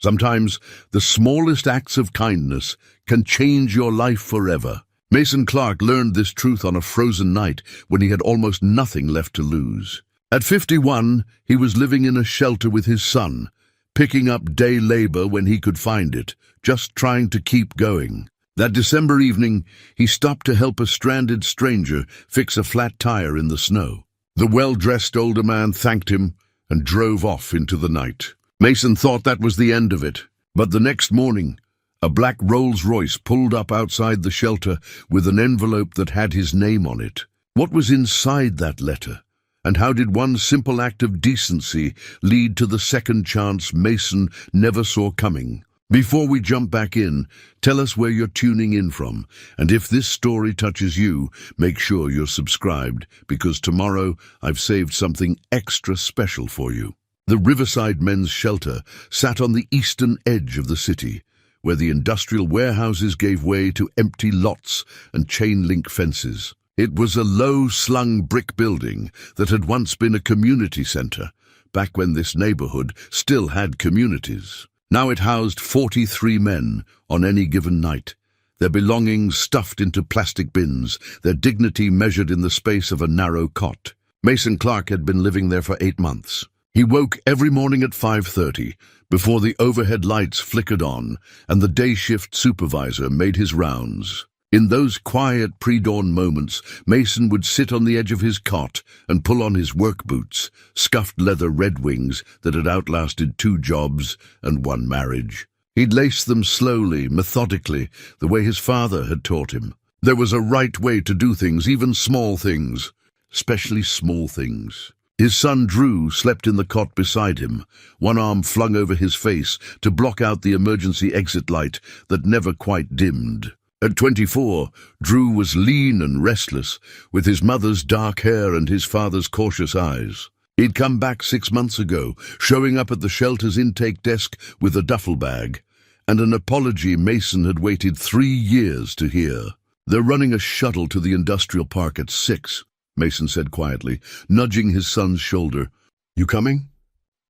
Sometimes the smallest acts of kindness can change your life forever. Mason Clark learned this truth on a frozen night when he had almost nothing left to lose. At 51, he was living in a shelter with his son, picking up day labor when he could find it, just trying to keep going. That December evening, he stopped to help a stranded stranger fix a flat tire in the snow. The well-dressed older man thanked him and drove off into the night. Mason thought that was the end of it, but the next morning, a black Rolls-Royce pulled up outside the shelter with an envelope that had his name on it. What was inside that letter? And how did one simple act of decency lead to the second chance Mason never saw coming? Before we jump back in, tell us where you're tuning in from, and if this story touches you, make sure you're subscribed, because tomorrow I've saved something extra special for you. The Riverside Men's Shelter sat on the eastern edge of the city, where the industrial warehouses gave way to empty lots and chain-link fences. It was a low-slung brick building that had once been a community center, back when this neighborhood still had communities. Now it housed 43 men on any given night, their belongings stuffed into plastic bins, their dignity measured in the space of a narrow cot. Mason Clark had been living there for 8 months. He woke every morning at 5:30, before the overhead lights flickered on and the day shift supervisor made his rounds. In those quiet pre-dawn moments, Mason would sit on the edge of his cot and pull on his work boots, scuffed leather Red Wings that had outlasted 2 jobs and 1 marriage. He'd lace them slowly, methodically, the way his father had taught him. There was a right way to do things, even small things, especially small things. His son Drew slept in the cot beside him, one arm flung over his face to block out the emergency exit light that never quite dimmed. At 24, Drew was lean and restless, with his mother's dark hair and his father's cautious eyes. He'd come back 6 months ago, showing up at the shelter's intake desk with a duffel bag, and an apology Mason had waited 3 years to hear. "They're running a shuttle to the industrial park at 6, Mason said quietly, nudging his son's shoulder. "You coming?"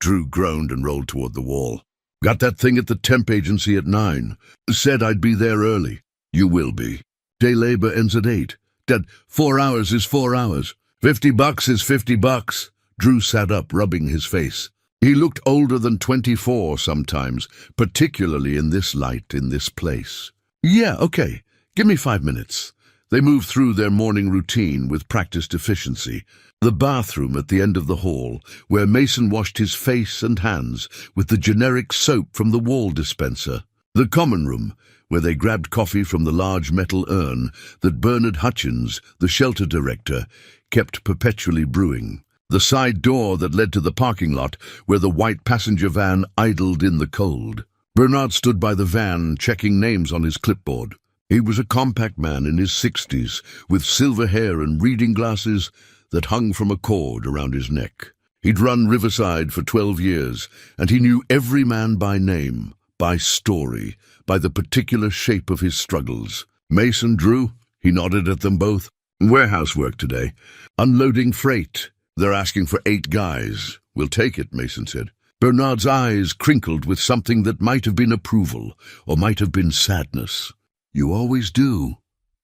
Drew groaned and rolled toward the wall. "Got that thing at the temp agency at 9. Said I'd be there early." "You will be. Day labor ends at 8. Dad, 4 hours is 4 hours. $50 is $50. Drew sat up, rubbing his face. He looked older than 24 sometimes, particularly in this light, in this place. "Yeah, okay. Give me 5 minutes. They moved through their morning routine with practiced efficiency. The bathroom at the end of the hall, where Mason washed his face and hands with the generic soap from the wall dispenser. The common room, where they grabbed coffee from the large metal urn that Bernard Hutchins, the shelter director, kept perpetually brewing. The side door that led to the parking lot, where the white passenger van idled in the cold. Bernard stood by the van, checking names on his clipboard. He was a compact man in his 60s, with silver hair and reading glasses that hung from a cord around his neck. He'd run Riverside for 12 years, and he knew every man by name, by story, by the particular shape of his struggles. "Mason, Drew?" He nodded at them both. "Warehouse work today. Unloading freight. They're asking for 8 guys. We'll take it," Mason said. Bernard's eyes crinkled with something that might have been approval, or might have been sadness. "You always do."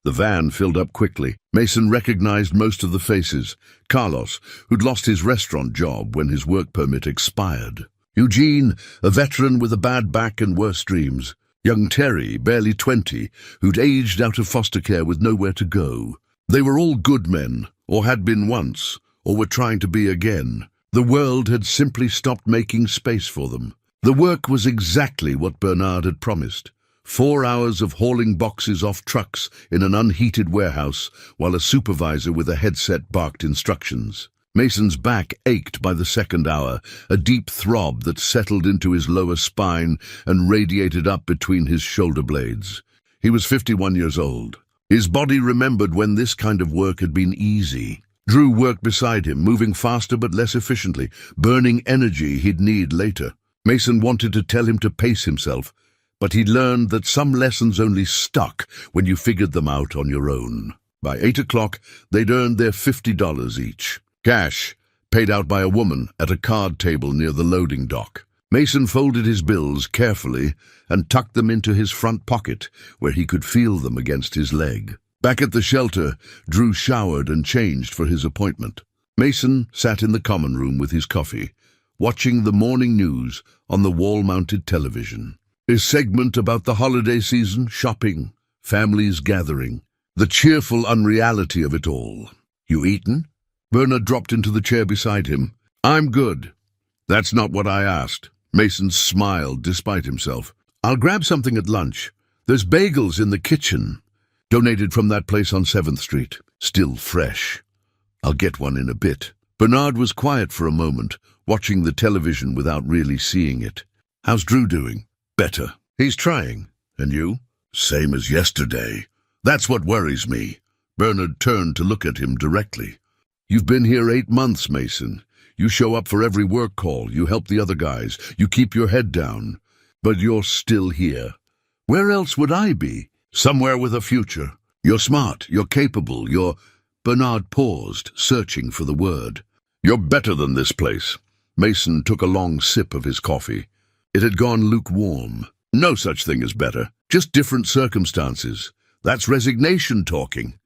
The van filled up quickly. Mason recognized most of the faces. Carlos, who'd lost his restaurant job when his work permit expired. Eugene, a veteran with a bad back and worse dreams. Young Terry, barely 20, who'd aged out of foster care with nowhere to go. They were all good men, or had been once, or were trying to be again. The world had simply stopped making space for them. The work was exactly what Bernard had promised. 4 hours of hauling boxes off trucks in an unheated warehouse, while a supervisor with a headset barked instructions. Mason's back ached by the second hour, a deep throb that settled into his lower spine and radiated up between his shoulder blades. He was 51 years old. His body remembered when this kind of work had been easy. Drew worked beside him, moving faster but less efficiently, burning energy he'd need later. Mason wanted to tell him to pace himself, but he learned that some lessons only stuck when you figured them out on your own. By 8 o'clock, they'd earned their $50 each. Cash, paid out by a woman at a card table near the loading dock. Mason folded his bills carefully and tucked them into his front pocket, where he could feel them against his leg. Back at the shelter, Drew showered and changed for his appointment. Mason sat in the common room with his coffee, watching the morning news on the wall-mounted television. His segment about the holiday season, shopping, families gathering, the cheerful unreality of it all. "You eaten?" Bernard dropped into the chair beside him. "I'm good." "That's not what I asked." Mason smiled despite himself. "I'll grab something at lunch. There's bagels in the kitchen. Donated from that place on 7th Street. Still fresh. I'll get one in a bit." Bernard was quiet for a moment, watching the television without really seeing it. "How's Drew doing?" "Better. He's trying. And you?" "Same as yesterday. That's what worries me." Bernard turned to look at him directly. "You've been here 8 months, Mason. You show up for every work call, you help the other guys, you keep your head down. But you're still here. Where else would I be? Somewhere with a future. You're smart, you're capable, you're—" Bernard paused, searching for the word. "You're better than this place." Mason took a long sip of his coffee. It had gone lukewarm. "No such thing as better. Just different circumstances. That's resignation talking."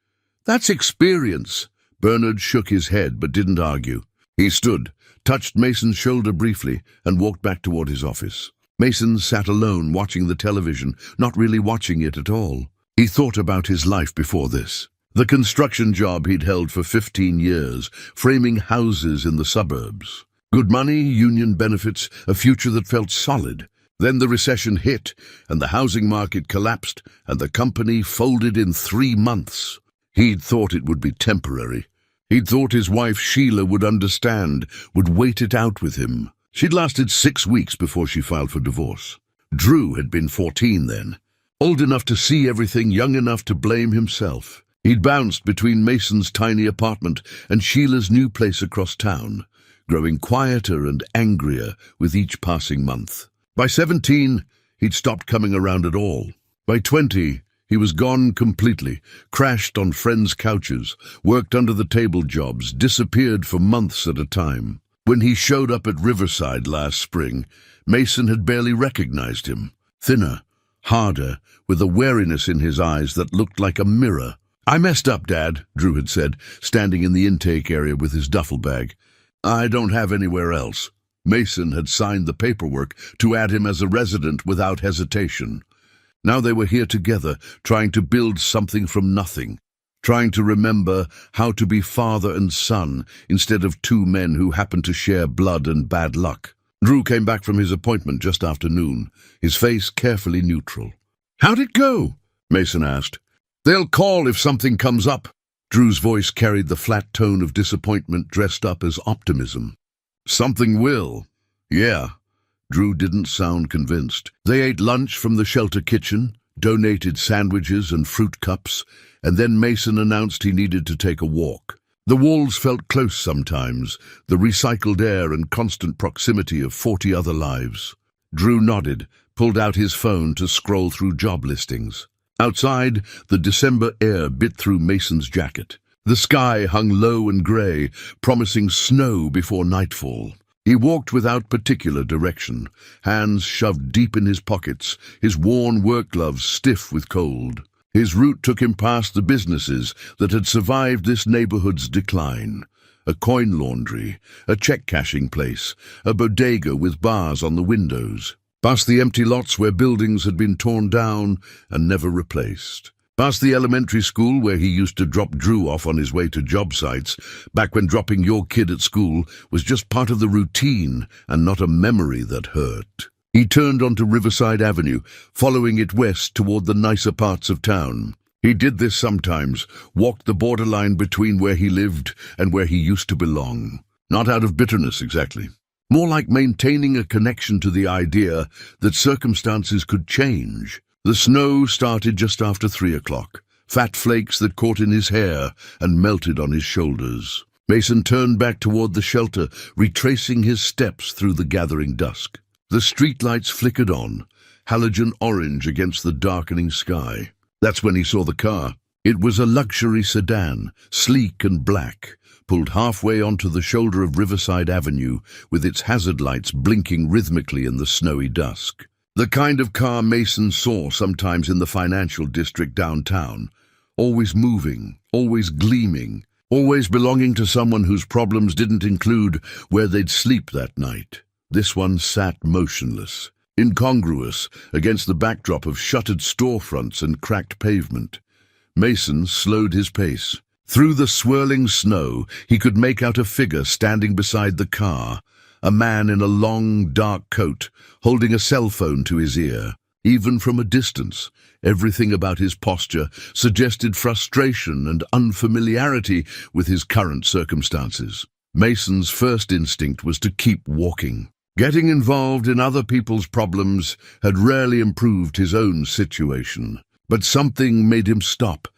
"That's experience." Bernard shook his head but didn't argue. He stood, touched Mason's shoulder briefly, and walked back toward his office. Mason sat alone watching the television, not really watching it at all. He thought about his life before this. The construction job he'd held for 15 years, framing houses in the suburbs. Good money, union benefits, a future that felt solid. Then the recession hit, and the housing market collapsed, and the company folded in 3 months. He'd thought it would be temporary. He'd thought his wife Sheila would understand, would wait it out with him. She'd lasted 6 weeks before she filed for divorce. Drew had been 14 then. Old enough to see everything, young enough to blame himself. He'd bounced between Mason's tiny apartment and Sheila's new place across town, growing quieter and angrier with each passing month. By 17, he'd stopped coming around at all. By 20, he was gone completely, crashed on friends' couches, worked under-the-table jobs, disappeared for months at a time. When he showed up at Riverside last spring, Mason had barely recognized him. Thinner, harder, with a wariness in his eyes that looked like a mirror. "I messed up, Dad," Drew had said, standing in the intake area with his duffel bag. "I don't have anywhere else." Mason had signed the paperwork to add him as a resident without hesitation. Now they were here together, trying to build something from nothing, trying to remember how to be father and son instead of 2 men who happened to share blood and bad luck. Drew came back from his appointment just after noon, his face carefully neutral. "How'd it go?" Mason asked. "They'll call if something comes up." Drew's voice carried the flat tone of disappointment dressed up as optimism. "Something will." "Yeah." Drew didn't sound convinced. They ate lunch from the Shelte kitchen, donated sandwiches and fruit cups, and then Mason announced he needed to take a walk. The walls felt close sometimes, the recycled air and constant proximity of 40 other lives. Drew nodded, pulled out his phone to scroll through job listings. Outside, the December air bit through Mason's jacket. The sky hung low and grey, promising snow before nightfall. He walked without particular direction, hands shoved deep in his pockets, his worn work gloves stiff with cold. His route took him past the businesses that had survived this neighborhood's decline. A coin laundry, a check-cashing place, a bodega with bars on the windows. Past the empty lots where buildings had been torn down and never replaced. Past the elementary school where he used to drop Drew off on his way to job sites, back when dropping your kid at school was just part of the routine and not a memory that hurt. He turned onto Riverside Avenue, following it west toward the nicer parts of town. He did this sometimes, walked the borderline between where he lived and where he used to belong. Not out of bitterness, exactly. More like maintaining a connection to the idea that circumstances could change. The snow started just after 3 o'clock, fat flakes that caught in his hair and melted on his shoulders. Mason turned back toward the shelter, retracing his steps through the gathering dusk. The streetlights flickered on, halogen orange against the darkening sky. That's when he saw the car. It was a luxury sedan, sleek and black, pulled halfway onto the shoulder of Riverside Avenue with its hazard lights blinking rhythmically in the snowy dusk. The kind of car Mason saw sometimes in the financial district downtown, always moving, always gleaming, always belonging to someone whose problems didn't include where they'd sleep that night. This one sat motionless, incongruous against the backdrop of shuttered storefronts and cracked pavement. Mason slowed his pace. Through the swirling snow, he could make out a figure standing beside the car, a man in a long, dark coat, holding a cell phone to his ear. Even from a distance, everything about his posture suggested frustration and unfamiliarity with his current circumstances. Mason's first instinct was to keep walking. Getting involved in other people's problems had rarely improved his own situation. But something made him stop.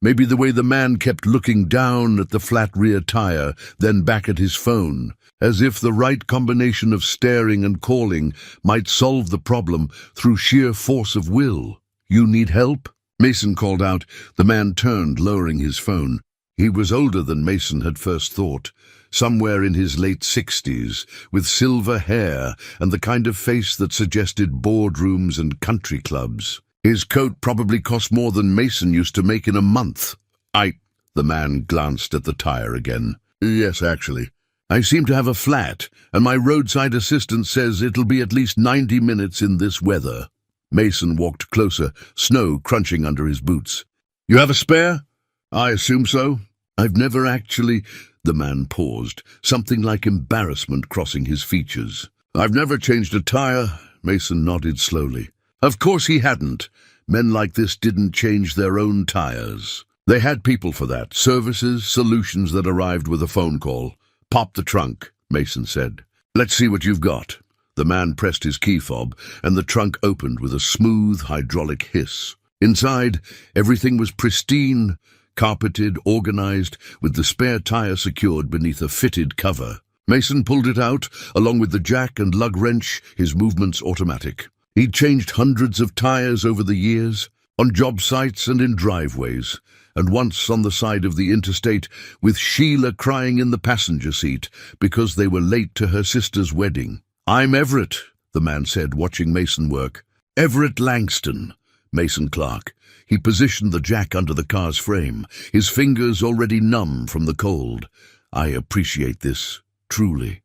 Maybe the way the man kept looking down at the flat rear tire, then back at his phone, as if the right combination of staring and calling might solve the problem through sheer force of will. "You need help?" Mason called out. The man turned, lowering his phone. He was older than Mason had first thought, somewhere in his late 60s, with silver hair and the kind of face that suggested boardrooms and country clubs. His coat probably cost more than Mason used to make in a month. The man glanced at the tire again. "Yes, actually. I seem to have a flat, and my roadside assistant says it'll be at least 90 minutes in this weather." Mason walked closer, snow crunching under his boots. "You have a spare?" "I assume so. I've never actually—" The man paused, something like embarrassment crossing his features. "I've never changed a tire." Mason nodded slowly. Of course he hadn't. Men like this didn't change their own tires. They had people for that, services, solutions that arrived with a phone call. "Pop the trunk," Mason said. "Let's see what you've got." The man pressed his key fob, and the trunk opened with a smooth hydraulic hiss. Inside, everything was pristine, carpeted, organized, with the spare tire secured beneath a fitted cover. Mason pulled it out, along with the jack and lug wrench, his movements automatic. He'd changed hundreds of tires over the years, on job sites and in driveways, and once on the side of the interstate with Sheila crying in the passenger seat because they were late to her sister's wedding. "I'm Everett," the man said, watching Mason work. "Everett Langston." Mason Clark. He positioned the jack under the car's frame, his fingers already numb from the cold. "I appreciate this, truly.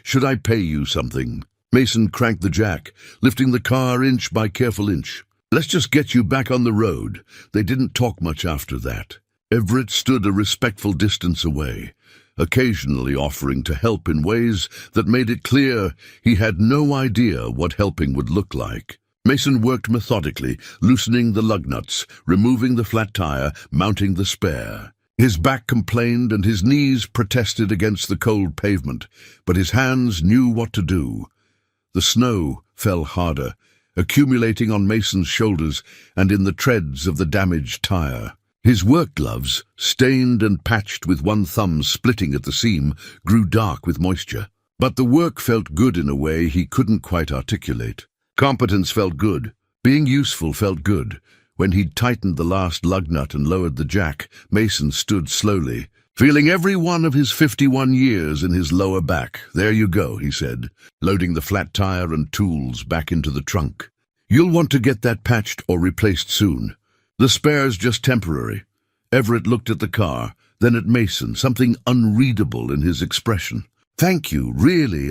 Should I pay you something?" Mason cranked the jack, lifting the car inch by careful inch. "Let's just get you back on the road." They didn't talk much after that. Everett stood a respectful distance away, occasionally offering to help in ways that made it clear he had no idea what helping would look like. Mason worked methodically, loosening the lug nuts, removing the flat tire, mounting the spare. His back complained and his knees protested against the cold pavement, but his hands knew what to do. The snow fell harder, accumulating on Mason's shoulders and in the treads of the damaged tire. His work gloves, stained and patched with one thumb splitting at the seam, grew dark with moisture. But the work felt good in a way he couldn't quite articulate. Competence felt good. Being useful felt good. When he'd tightened the last lug nut and lowered the jack, Mason stood slowly, feeling every one of his 51 years in his lower back. "There you go," he said, loading the flat tire and tools back into the trunk. "You'll want to get that patched or replaced soon. The spare's just temporary." Everett looked at the car, then at Mason, something unreadable in his expression. "Thank you, really,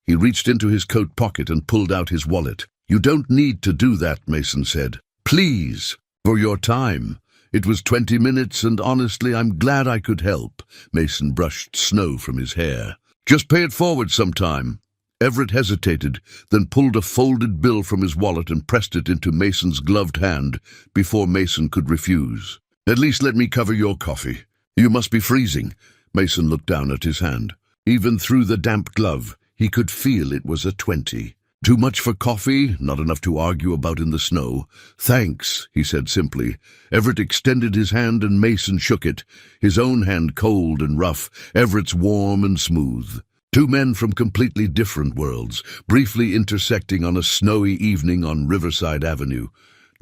He reached into his coat pocket and pulled out his wallet. "You don't need to do that," Mason said. "Please, for your time. It was 20 minutes, and honestly, I'm glad I could help." Mason brushed snow from his hair. "Just pay it forward sometime." Everett hesitated, then pulled a folded bill from his wallet and pressed it into Mason's gloved hand before Mason could refuse. "At least let me cover your coffee. You must be freezing." Mason looked down at his hand. Even through the damp glove, he could feel it was a 20. Too much for coffee, not enough to argue about in the snow. "Thanks," he said simply. Everett extended his hand and Mason shook it, his own hand cold and rough, Everett's warm and smooth. Two men from completely different worlds, briefly intersecting on a snowy evening on Riverside Avenue.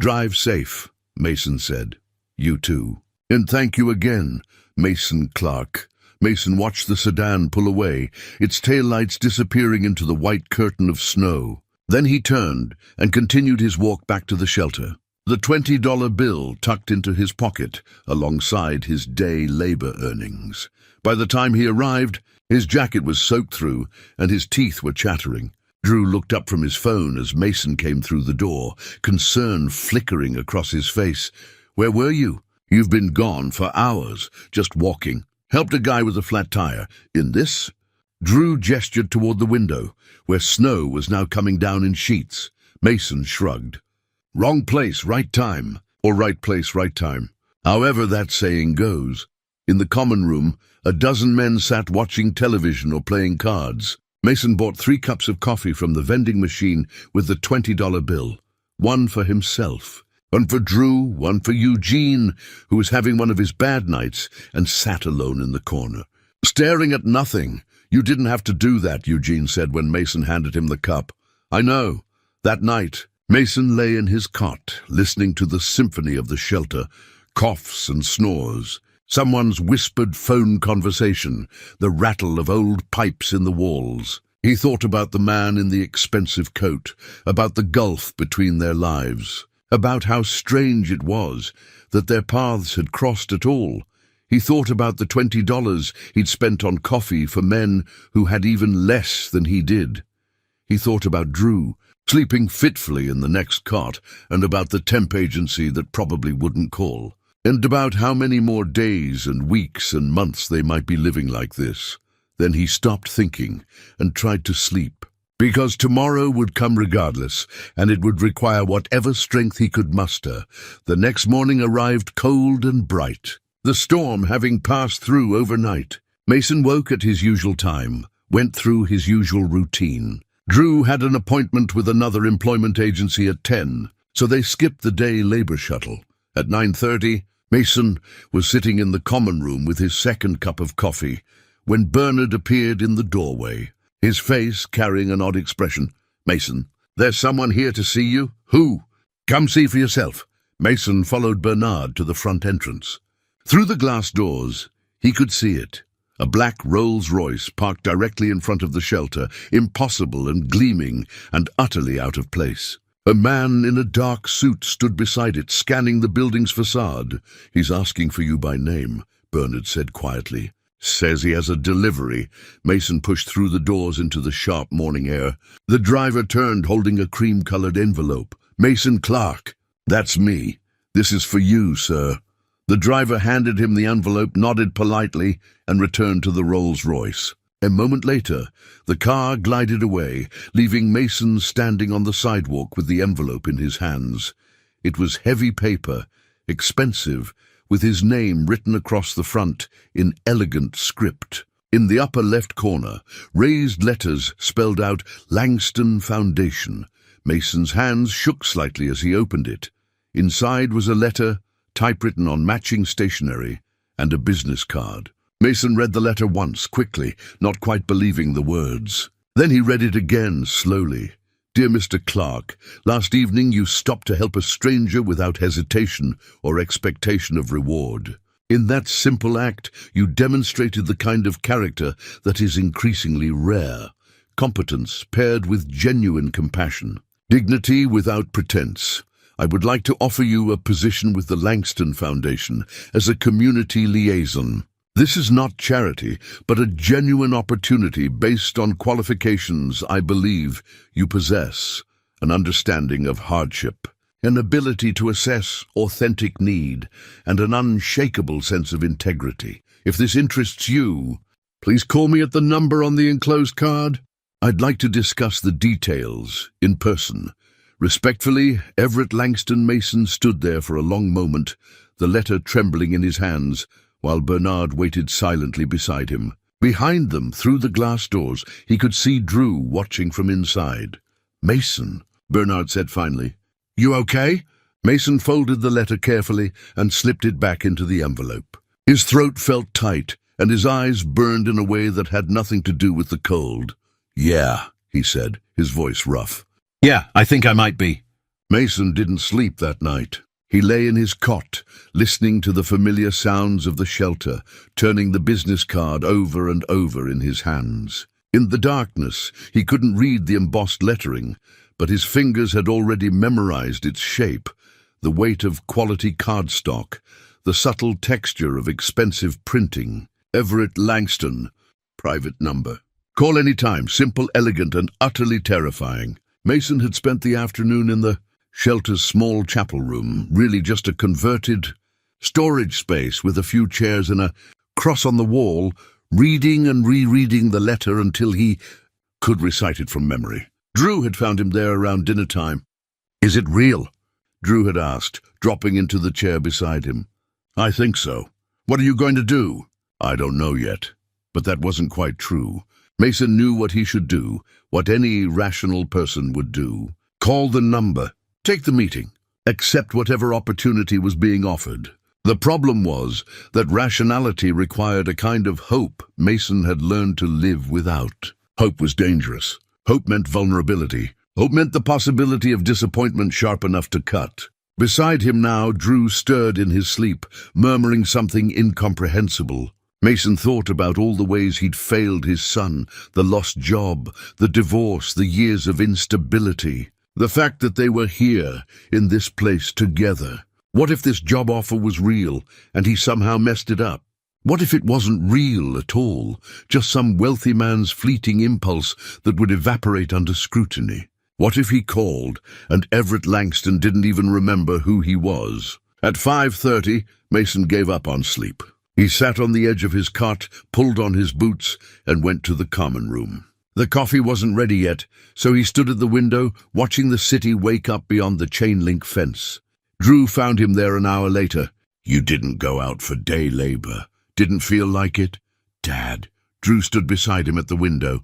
"Drive safe," Mason said. "You too." And thank you again, Mason Clark. Mason watched the sedan pull away, its taillights disappearing into the white curtain of snow. Then he turned and continued his walk back to the shelter, the $20 bill tucked into his pocket alongside his day labor earnings. By the time he arrived, his jacket was soaked through and his teeth were chattering. Drew looked up from his phone as Mason came through the door, concern flickering across his face. "Where were you? You've been gone for hours, just walking. Helped a guy with a flat tire. In this?" Drew gestured toward the window, where snow was now coming down in sheets. Mason shrugged. "Wrong place, right time. Or right place, right time. However that saying goes." In the common room, a dozen men sat watching television or playing cards. Mason bought 3 cups of coffee from the vending machine with the $20 bill. One for himself, one for Drew, one for Eugene, who was having one of his bad nights and sat alone in the corner, staring at nothing. "You didn't have to do that," Eugene said when Mason handed him the cup. "I know." That night, Mason lay in his cot, listening to the symphony of the shelter, coughs and snores, someone's whispered phone conversation, the rattle of old pipes in the walls. He thought about the man in the expensive coat, about the gulf between their lives, about how strange it was that their paths had crossed at all. He thought about the $20 he'd spent on coffee for men who had even less than he did. He thought about Drew, sleeping fitfully in the next cot, and about the temp agency that probably wouldn't call, and about how many more days and weeks and months they might be living like this. Then he stopped thinking and tried to sleep, because tomorrow would come regardless, and it would require whatever strength he could muster. The next morning arrived cold and bright, the storm having passed through overnight. Mason woke at his usual time, went through his usual routine. Drew had an appointment with another employment agency at 10, so they skipped the day labor shuttle. At 9:30, Mason was sitting in the common room with his second cup of coffee when Bernard appeared in the doorway, his face carrying an odd expression. "Mason, there's someone here to see you." "Who?" "Come see for yourself." Mason followed Bernard to the front entrance. Through the glass doors, he could see it. A black Rolls-Royce parked directly in front of the shelter, impossible and gleaming and utterly out of place. A man in a dark suit stood beside it, scanning the building's facade. "He's asking for you by name," Bernard said quietly. "Says he has a delivery." Mason pushed through the doors into the sharp morning air. The driver turned, holding a cream-colored envelope. "Mason Clark." "That's me. This is for you, sir." The driver handed him the envelope, nodded politely, and returned to the Rolls-Royce. A moment later, the car glided away, leaving Mason standing on the sidewalk with the envelope in his hands. It was heavy paper, expensive, with his name written across the front in elegant script. In the upper left corner, raised letters spelled out Langston Foundation. Mason's hands shook slightly as he opened it. Inside was a letter, typewritten on matching stationery, and a business card. Mason read the letter once, quickly, not quite believing the words. Then he read it again, slowly. "Dear Mr. Clark, last evening you stopped to help a stranger without hesitation or expectation of reward. In that simple act, you demonstrated the kind of character that is increasingly rare. Competence paired with genuine compassion. Dignity without pretense. I would like to offer you a position with the Langston Foundation as a community liaison. This is not charity, but a genuine opportunity based on qualifications I believe you possess: an understanding of hardship, an ability to assess authentic need, and an unshakable sense of integrity. If this interests you, please call me at the number on the enclosed card. I'd like to discuss the details in person. Respectfully, Everett Langston. Mason stood there for a long moment, the letter trembling in his hands, while Bernard waited silently beside him. Behind them, through the glass doors, he could see Drew watching from inside. "Mason," Bernard said finally. "You okay?" Mason folded the letter carefully and slipped it back into the envelope. His throat felt tight, and his eyes burned in a way that had nothing to do with the cold. "Yeah," he said, his voice rough. "Yeah, I think I might be." Mason didn't sleep that night. He lay in his cot, listening to the familiar sounds of the Shelte, turning the business card over and over in his hands. In the darkness, he couldn't read the embossed lettering, but his fingers had already memorized its shape, the weight of quality cardstock, the subtle texture of expensive printing. Everett Langston, private number. Call any time, simple, elegant, and utterly terrifying. Mason had spent the afternoon in the Shelte's small chapel room, really just a converted storage space with a few chairs and a cross on the wall, reading and rereading the letter until he could recite it from memory. Drew had found him there around dinner time. "Is it real?" Drew had asked, dropping into the chair beside him. "I think so. What are you going to do?" "I don't know yet." But that wasn't quite true. Mason knew what he should do, what any rational person would do. Call the number. Take the meeting. Accept whatever opportunity was being offered. The problem was that rationality required a kind of hope Mason had learned to live without. Hope was dangerous. Hope meant vulnerability. Hope meant the possibility of disappointment sharp enough to cut. Beside him now, Drew stirred in his sleep, murmuring something incomprehensible. Mason thought about all the ways he'd failed his son, the lost job, the divorce, the years of instability. The fact that they were here, in this place, together. What if this job offer was real, and he somehow messed it up? What if it wasn't real at all, just some wealthy man's fleeting impulse that would evaporate under scrutiny? What if he called, and Everett Langston didn't even remember who he was? At 5:30, Mason gave up on sleep. He sat on the edge of his cot, pulled on his boots, and went to the common room. The coffee wasn't ready yet, so he stood at the window, watching the city wake up beyond the chain-link fence. Drew found him there an hour later. "You didn't go out for day labor. Didn't feel like it?" "Dad." Drew stood beside him at the window.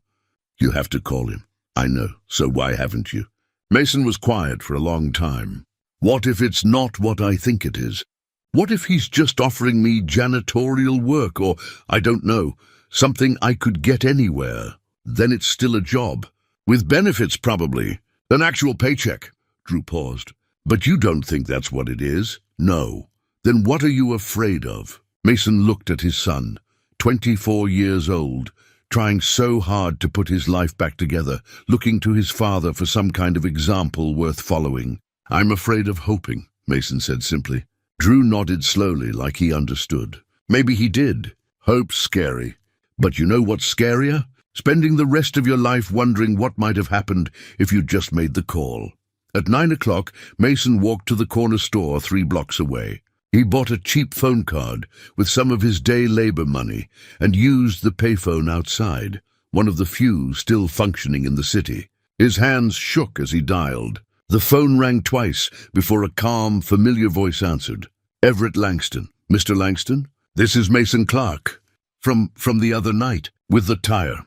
"You have to call him." "I know, so why haven't you?" Mason was quiet for a long time. "What if it's not what I think it is? What if he's just offering me janitorial work or, I don't know, something I could get anywhere? Then it's still a job. With benefits, probably. An actual paycheck." Drew paused. "But you don't think that's what it is?" "No." "Then what are you afraid of?" Mason looked at his son, 24 years old, trying so hard to put his life back together, looking to his father for some kind of example worth following. "I'm afraid of hoping," Mason said simply. Drew nodded slowly, like he understood. Maybe he did. Hope's scary. But you know what's scarier? Spending the rest of your life wondering what might have happened if you'd just made the call. At 9 o'clock, Mason walked to the corner store 3 blocks away. He bought a cheap phone card with some of his day labor money and used the payphone outside, one of the few still functioning in the city. His hands shook as he dialed. The phone rang twice before a calm, familiar voice answered. "Everett Langston." "Mr. Langston? This is Mason Clark. From the other night, with the tire."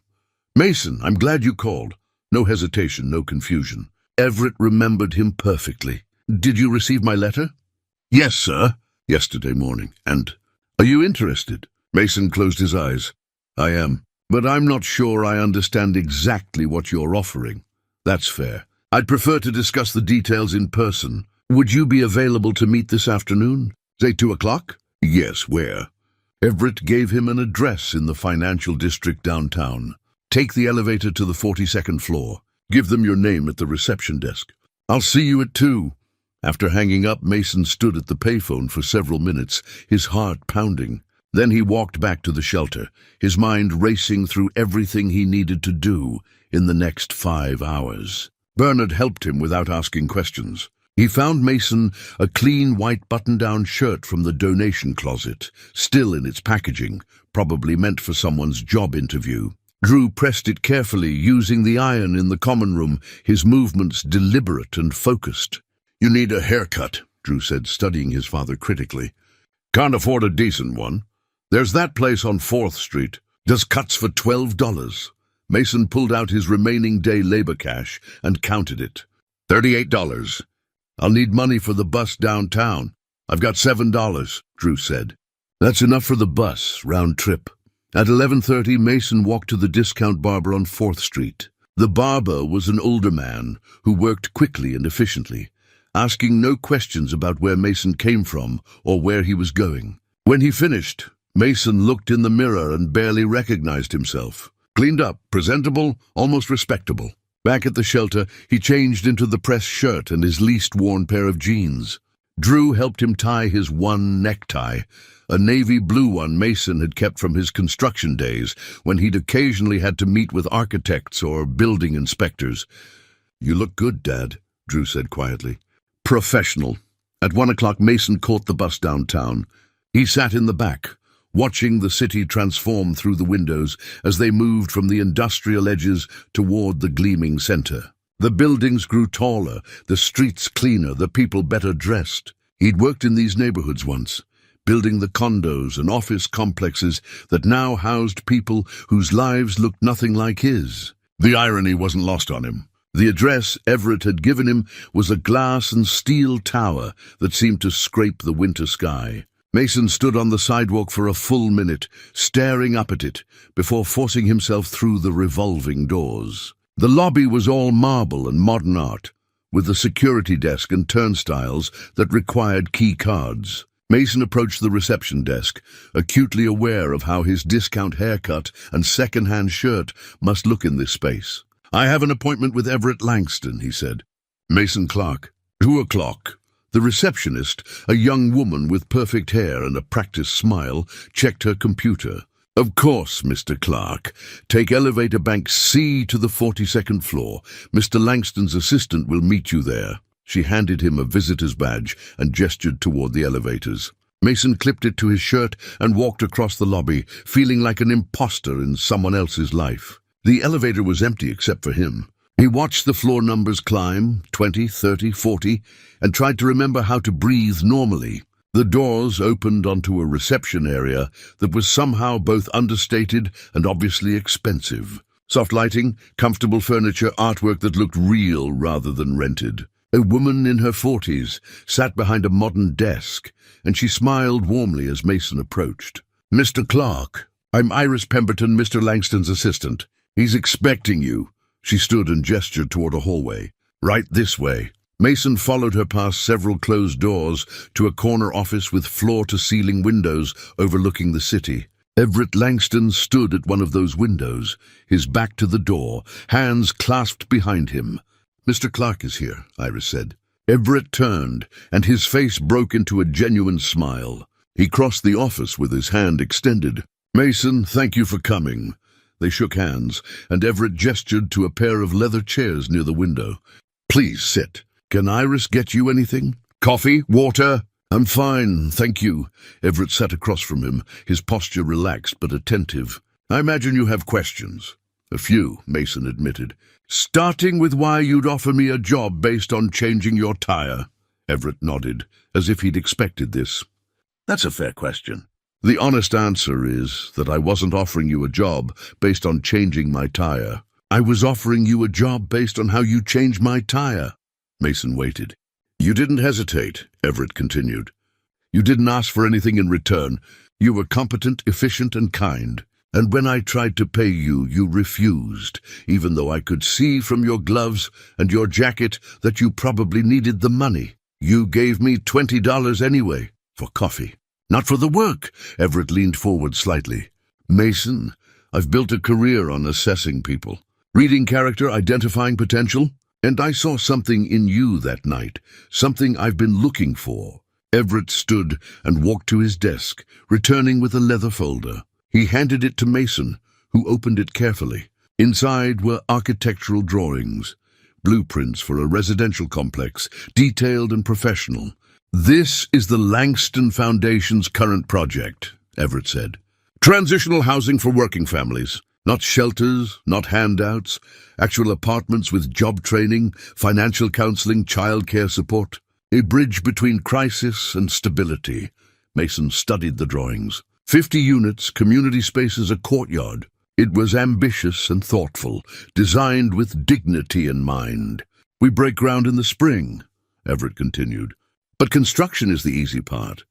"Mason, I'm glad you called." No hesitation, no confusion. Everett remembered him perfectly. "Did you receive my letter?" "Yes, sir." "Yesterday morning. And are you interested?" Mason closed his eyes. "I am. But I'm not sure I understand exactly what you're offering." "That's fair. I'd prefer to discuss the details in person. Would you be available to meet this afternoon? Say 2 o'clock? "Yes, where?" Everett gave him an address in the financial district downtown. "Take the elevator to the 42nd floor. Give them your name at the reception desk." "I'll see you at 2. After hanging up, Mason stood at the payphone for several minutes, his heart pounding. Then he walked back to the shelter, his mind racing through everything he needed to do in the next 5 hours. Bernard helped him without asking questions. He found Mason a clean white button-down shirt from the donation closet, still in its packaging, probably meant for someone's job interview. Drew pressed it carefully, using the iron in the common room, his movements deliberate and focused. "You need a haircut," Drew said, studying his father critically. "Can't afford a decent one. There's that place on 4th Street. Does cuts for $12. Mason pulled out his remaining day labor cash and counted it. $38. "I'll need money for the bus downtown." "I've got $7, Drew said. "That's enough for the bus, round trip." At 11:30, Mason walked to the discount barber on 4th Street. The barber was an older man who worked quickly and efficiently. asking no questions about where Mason came from or where he was going. When he finished, Mason looked in the mirror and barely recognized himself. Cleaned up, presentable, almost respectable. Back at the shelter, he changed into the pressed shirt and his least worn pair of jeans. Drew helped him tie his one necktie, a navy blue one Mason had kept from his construction days when he'd occasionally had to meet with architects or building inspectors. "You look good, Dad," Drew said quietly. Professional. At 1 o'clock, Mason caught the bus downtown. He sat in the back, watching the city transform through the windows as they moved from the industrial edges toward the gleaming center. The buildings grew taller, the streets cleaner, the people better dressed. He'd worked in these neighborhoods once, building the condos and office complexes that now housed people whose lives looked nothing like his. The irony wasn't lost on him. The address Everett had given him was a glass and steel tower that seemed to scrape the winter sky. Mason stood on the sidewalk for a full minute, staring up at it, before forcing himself through the revolving doors. The lobby was all marble and modern art, with a security desk and turnstiles that required key cards. Mason approached the reception desk, acutely aware of how his discount haircut and second-hand shirt must look in this space. "I have an appointment with Everett Langston," he said. "Mason Clark, 2 o'clock. The receptionist, a young woman with perfect hair and a practiced smile, checked her computer. "Of course, Mr. Clark. Take elevator bank C to the 42nd floor. Mr. Langston's assistant will meet you there." She handed him a visitor's badge and gestured toward the elevators. Mason clipped it to his shirt and walked across the lobby, feeling like an imposter in someone else's life. The elevator was empty except for him. He watched the floor numbers climb, 20, 30, 40, and tried to remember how to breathe normally. The doors opened onto a reception area that was somehow both understated and obviously expensive. Soft lighting, comfortable furniture, artwork that looked real rather than rented. A woman in her 40s sat behind a modern desk, and she smiled warmly as Mason approached. "Mr. Clark, I'm Iris Pemberton, Mr. Langston's assistant. He's expecting you." She stood and gestured toward a hallway. "Right this way." Mason followed her past several closed doors to a corner office with floor-to-ceiling windows overlooking the city. Everett Langston stood at one of those windows, his back to the door, hands clasped behind him. "Mr. Clark is here," Iris said. Everett turned, and his face broke into a genuine smile. He crossed the office with his hand extended. "Mason, thank you for coming." They shook hands, and Everett gestured to a pair of leather chairs near the window. "Please sit. Can Iris get you anything? Coffee? Water?" "I'm fine, thank you." Everett sat across from him, his posture relaxed but attentive. "I imagine you have questions." "A few," Mason admitted. "Starting with why you'd offer me a job based on changing your tire." Everett nodded, as if he'd expected this. "That's a fair question." "The honest answer is that I wasn't offering you a job based on changing my tire. I was offering you a job based on how you changed my tire." Mason waited. "You didn't hesitate," Everett continued. "You didn't ask for anything in return. You were competent, efficient, and kind. And when I tried to pay you, you refused, even though I could see from your gloves and your jacket that you probably needed the money. You gave me $20 anyway, for coffee. Not for the work." Everett leaned forward slightly. "Mason, I've built a career on assessing people, reading character, identifying potential, and I saw something in you that night, something I've been looking for." Everett stood and walked to his desk, returning with a leather folder. He handed it to Mason, who opened it carefully. Inside were architectural drawings, blueprints for a residential complex, detailed and professional. "This is the Langston Foundation's current project," Everett said. "Transitional housing for working families. Not shelters, not handouts, actual apartments with job training, financial counseling, childcare support. A bridge between crisis and stability." Mason studied the drawings. 50 units, community spaces, a courtyard. It was ambitious and thoughtful, designed with dignity in mind. "We break ground in the spring," Everett continued. "But construction is the easy part.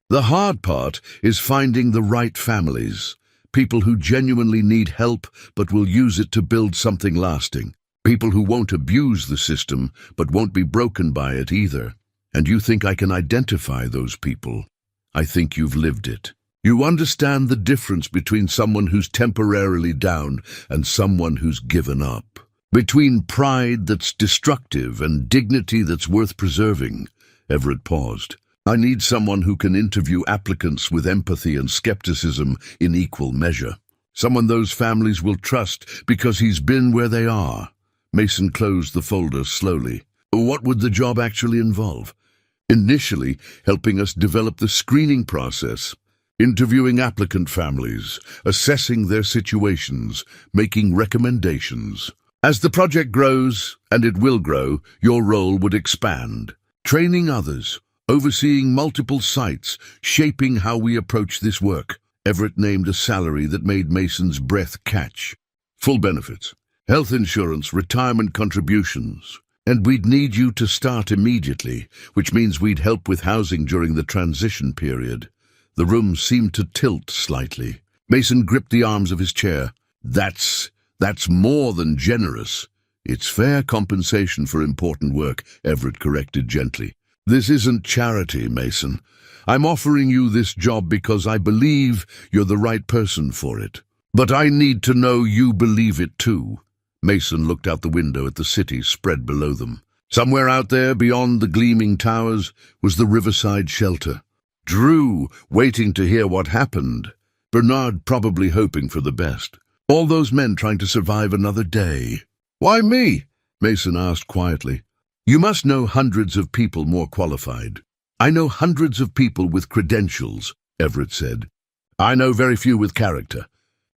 The hard part is finding the right families, people who genuinely need help but will use it to build something lasting. People who won't abuse the system, but won't be broken by it either. And you think I can identify those people? I think you've lived it. You understand the difference between someone who's temporarily down and someone who's given up. Between pride that's destructive and dignity that's worth preserving. Everett paused. I need someone who can interview applicants with empathy and skepticism in equal measure. Someone those families will trust because he's been where they are. Mason closed the folder slowly. What would the job actually involve? Initially, helping us develop the screening process, interviewing applicant families, assessing their situations, making recommendations. As the project grows, and it will grow, your role would expand. Training others, overseeing multiple sites, shaping how we approach this work. Everett named a salary that made Mason's breath catch. Full benefits, health insurance, retirement contributions. And we'd need you to start immediately, which means we'd help with housing during the transition period. The room seemed to tilt slightly. Mason gripped the arms of his chair. That's more than generous. It's fair compensation for important work, Everett corrected gently. This isn't charity, Mason. I'm offering you this job because I believe you're the right person for it. But I need to know you believe it too. Mason looked out the window at the city spread below them. Somewhere out there, beyond the gleaming towers, was the riverside Shelte. Drew, waiting to hear what happened. Bernard probably hoping for the best. All those men trying to survive another day. Why me? Mason asked quietly. You must know hundreds of people more qualified. I know hundreds of people with credentials, Everett said. I know very few with character.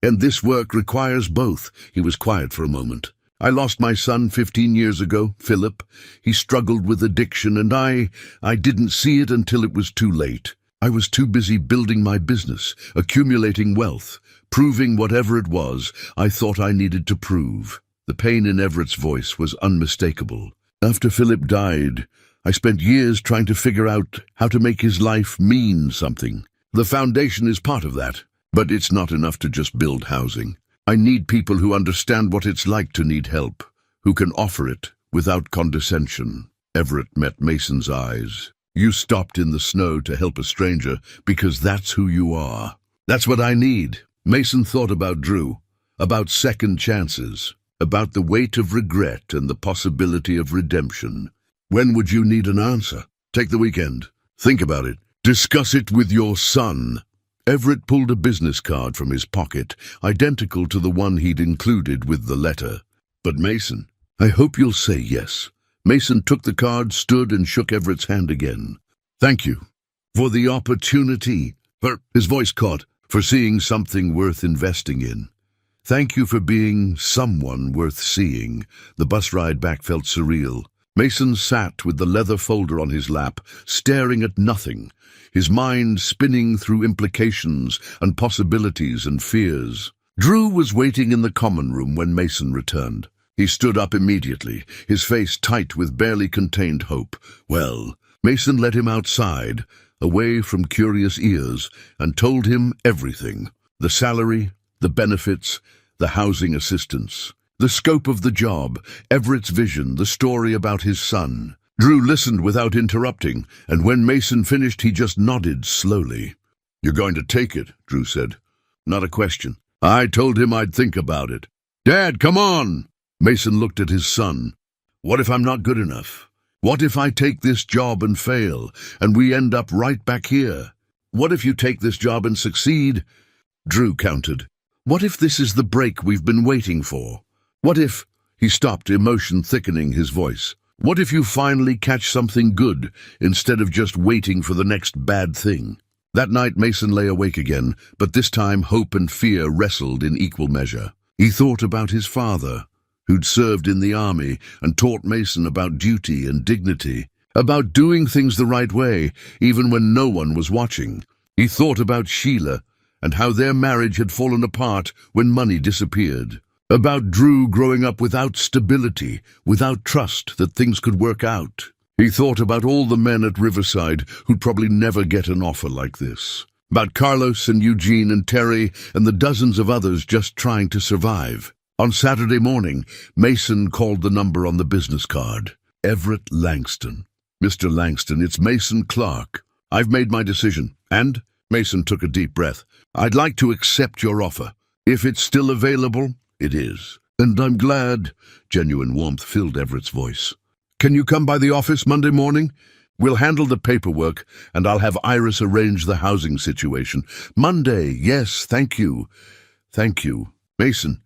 And this work requires both. He was quiet for a moment. I lost my son 15 years ago, Philip. He struggled with addiction, and I didn't see it until it was too late. I was too busy building my business, accumulating wealth, proving whatever it was I thought I needed to prove. The pain in Everett's voice was unmistakable. After Philip died, I spent years trying to figure out how to make his life mean something. The foundation is part of that. But it's not enough to just build housing. I need people who understand what it's like to need help, who can offer it without condescension. Everett met Mason's eyes. You stopped in the snow to help a stranger because that's who you are. That's what I need. Mason thought about Drew, about second chances, about the weight of regret and the possibility of redemption. When would you need an answer? Take the weekend. Think about it. Discuss it with your son. Everett pulled a business card from his pocket, identical to the one he'd included with the letter. But Mason, I hope you'll say yes. Mason took the card, stood and shook Everett's hand again. Thank you for the opportunity, his voice caught, for seeing something worth investing in. Thank you for being someone worth seeing. The bus ride back felt surreal. Mason sat with the leather folder on his lap, staring at nothing, his mind spinning through implications and possibilities and fears. Drew was waiting in the common room when Mason returned. He stood up immediately, his face tight with barely contained hope. Well, Mason led him outside, away from curious ears, and told him everything. The salary, the benefits, the housing assistance. The scope of the job, Everett's vision, the story about his son. Drew listened without interrupting, and when Mason finished, he just nodded slowly. You're going to take it, Drew said. Not a question. I told him I'd think about it. Dad, come on! Mason looked at his son. What if I'm not good enough? What if I take this job and fail, and we end up right back here? What if you take this job and succeed? Drew countered. What if this is the break we've been waiting for? What if... He stopped, emotion thickening his voice. What if you finally catch something good, instead of just waiting for the next bad thing? That night Mason lay awake again, but this time hope and fear wrestled in equal measure. He thought about his father, who'd served in the army and taught Mason about duty and dignity, about doing things the right way, even when no one was watching. He thought about Sheila and how their marriage had fallen apart when money disappeared. About Drew growing up without stability, without trust that things could work out. He thought about all the men at Riverside who'd probably never get an offer like this. About Carlos and Eugene and Terry and the dozens of others just trying to survive. On Saturday morning, Mason called the number on the business card. Everett Langston. Mr. Langston, it's Mason Clark. I've made my decision. And? Mason took a deep breath. I'd like to accept your offer. If it's still available, it is. And I'm glad. Genuine warmth filled Everett's voice. Can you come by the office Monday morning? We'll handle the paperwork, and I'll have Iris arrange the housing situation. Monday, yes, thank you. Thank you. Mason,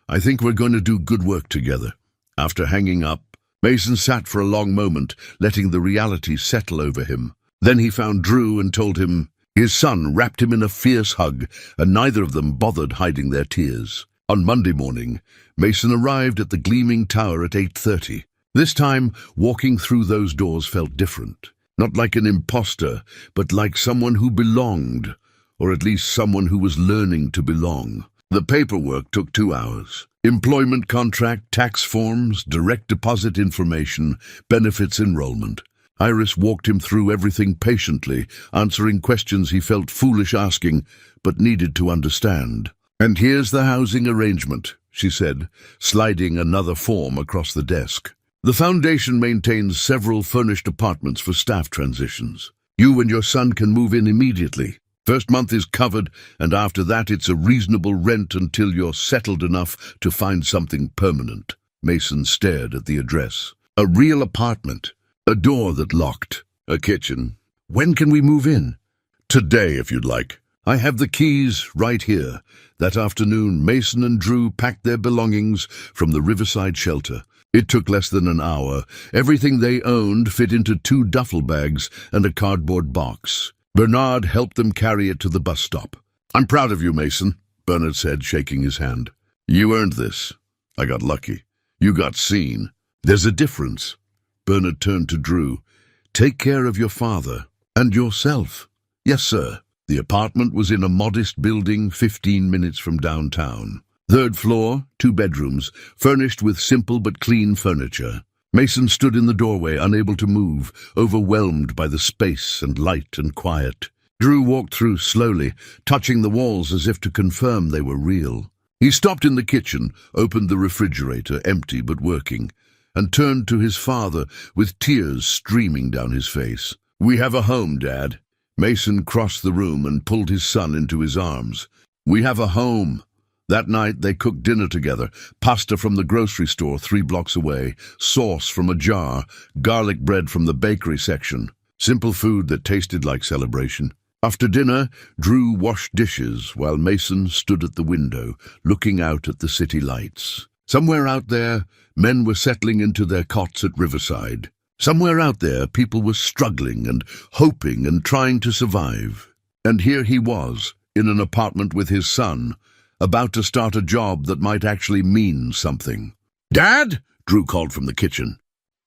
I think we're going to do good work together. After hanging up, Mason sat for a long moment, letting the reality settle over him. Then he found Drew and told him. His son wrapped him in a fierce hug, and neither of them bothered hiding their tears. On Monday morning, Mason arrived at the gleaming tower at 8:30. This time, walking through those doors felt different. Not like an imposter, but like someone who belonged, or at least someone who was learning to belong. The paperwork took 2 hours. Employment contract, tax forms, direct deposit information, benefits enrollment. Iris walked him through everything patiently, answering questions he felt foolish asking, but needed to understand. And here's the housing arrangement, she said, sliding another form across the desk. The foundation maintains several furnished apartments for staff transitions. You and your son can move in immediately. First month is covered, and after that it's a reasonable rent until you're settled enough to find something permanent. Mason stared at the address. A real apartment. A door that locked. A kitchen. When can we move in? Today, if you'd like. I have the keys right here. That afternoon, Mason and Drew packed their belongings from the riverside shelter. It took less than an hour. Everything they owned fit into 2 duffel bags and a cardboard box. Bernard helped them carry it to the bus stop. I'm proud of you, Mason, Bernard said, shaking his hand. You earned this. I got lucky. You got seen. There's a difference. Bernard turned to Drew. Take care of your father and yourself. Yes, sir. The apartment was in a modest building 15 minutes from downtown. 3rd floor, 2 bedrooms, furnished with simple but clean furniture. Mason stood in the doorway, unable to move, overwhelmed by the space and light and quiet. Drew walked through slowly, touching the walls as if to confirm they were real. He stopped in the kitchen, opened the refrigerator, empty but working, and turned to his father with tears streaming down his face. We have a home, Dad. Mason crossed the room and pulled his son into his arms. We have a home. That night they cooked dinner together, pasta from the grocery store 3 blocks away, sauce from a jar, garlic bread from the bakery section. Simple food that tasted like celebration. After dinner, Drew washed dishes while Mason stood at the window, looking out at the city lights. Somewhere out there, men were settling into their cots at Riverside. Somewhere out there, people were struggling and hoping and trying to survive. And here he was, in an apartment with his son, about to start a job that might actually mean something. Dad? Drew called from the kitchen.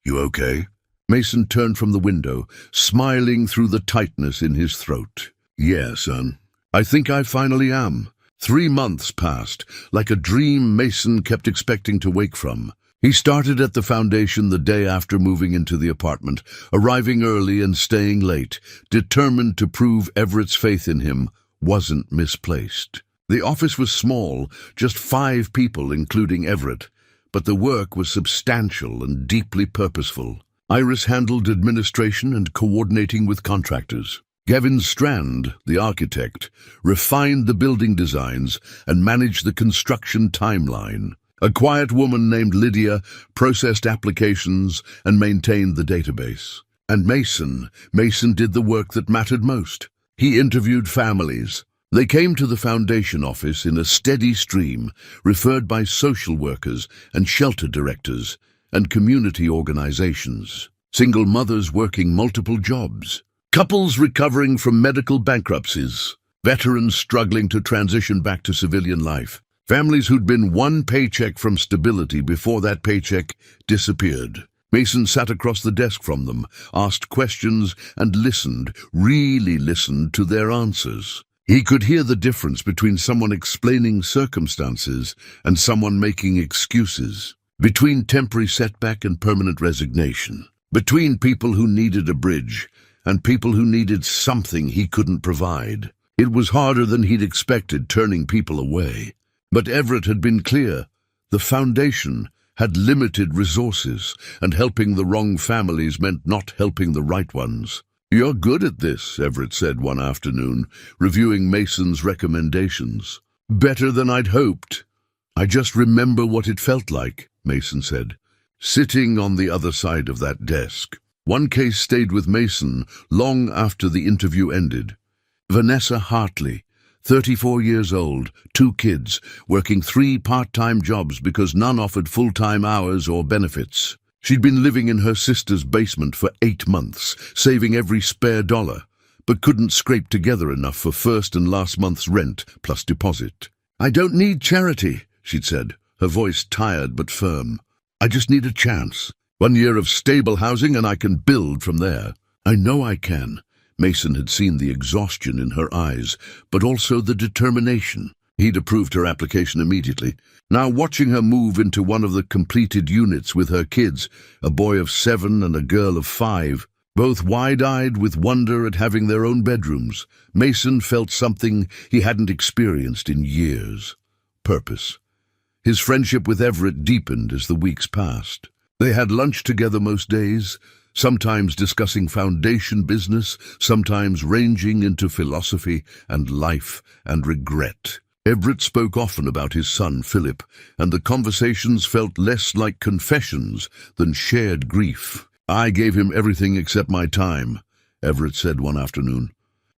You okay? Mason turned from the window, smiling through the tightness in his throat. Yeah, son. I think I finally am. 3 months passed, like a dream Mason kept expecting to wake from. He started at the foundation the day after moving into the apartment, arriving early and staying late, determined to prove Everett's faith in him wasn't misplaced. The office was small, just 5 people, including Everett, but the work was substantial and deeply purposeful. Iris handled administration and coordinating with contractors. Gavin Strand, the architect, refined the building designs and managed the construction timeline. A quiet woman named Lydia processed applications and maintained the database. And Mason did the work that mattered most. He interviewed families. They came to the foundation office in a steady stream, referred by social workers and shelter directors and community organizations. Single mothers working multiple jobs. Couples recovering from medical bankruptcies. Veterans struggling to transition back to civilian life. Families who'd been 1 paycheck from stability before that paycheck disappeared. Mason sat across the desk from them, asked questions, and listened, really listened to their answers. He could hear the difference between someone explaining circumstances and someone making excuses. Between temporary setback and permanent resignation. Between people who needed a bridge and people who needed something he couldn't provide. It was harder than he'd expected, turning people away. But Everett had been clear. The foundation had limited resources, and helping the wrong families meant not helping the right ones. "You're good at this," Everett said one afternoon, reviewing Mason's recommendations. "Better than I'd hoped." "I just remember what it felt like," Mason said, sitting on the other side of that desk. One case stayed with Mason long after the interview ended. Vanessa Hartley, 34 years old, 2 kids, working 3 part-time jobs because none offered full-time hours or benefits. She'd been living in her sister's basement for 8 months, saving every spare dollar, but couldn't scrape together enough for first and last month's rent plus deposit. "I don't need charity," she'd said, her voice tired but firm. "I just need a chance. 1 year of stable housing and I can build from there." "I know I can." Mason had seen the exhaustion in her eyes, but also the determination. He'd approved her application immediately. Now watching her move into one of the completed units with her kids, a boy of 7 and a girl of 5, both wide-eyed with wonder at having their own bedrooms, Mason felt something he hadn't experienced in years: purpose. His friendship with Everett deepened as the weeks passed. They had lunch together most days, sometimes discussing foundation business, sometimes ranging into philosophy and life and regret. Everett spoke often about his son, Philip, and the conversations felt less like confessions than shared grief. "I gave him everything except my time," Everett said one afternoon.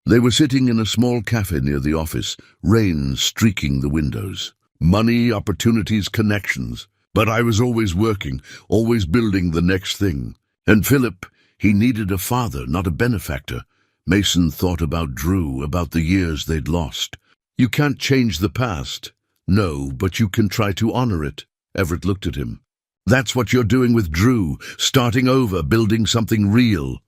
They were sitting in a small cafe near the office, rain streaking the windows. "Money, opportunities, connections. But I was always working, always building the next thing. And Philip, he needed a father, not a benefactor." Mason thought about Drew, about the years they'd lost. "You can't change the past." "No, but you can try to honor it." Everett looked at him. "That's what you're doing with Drew, starting over, building something real."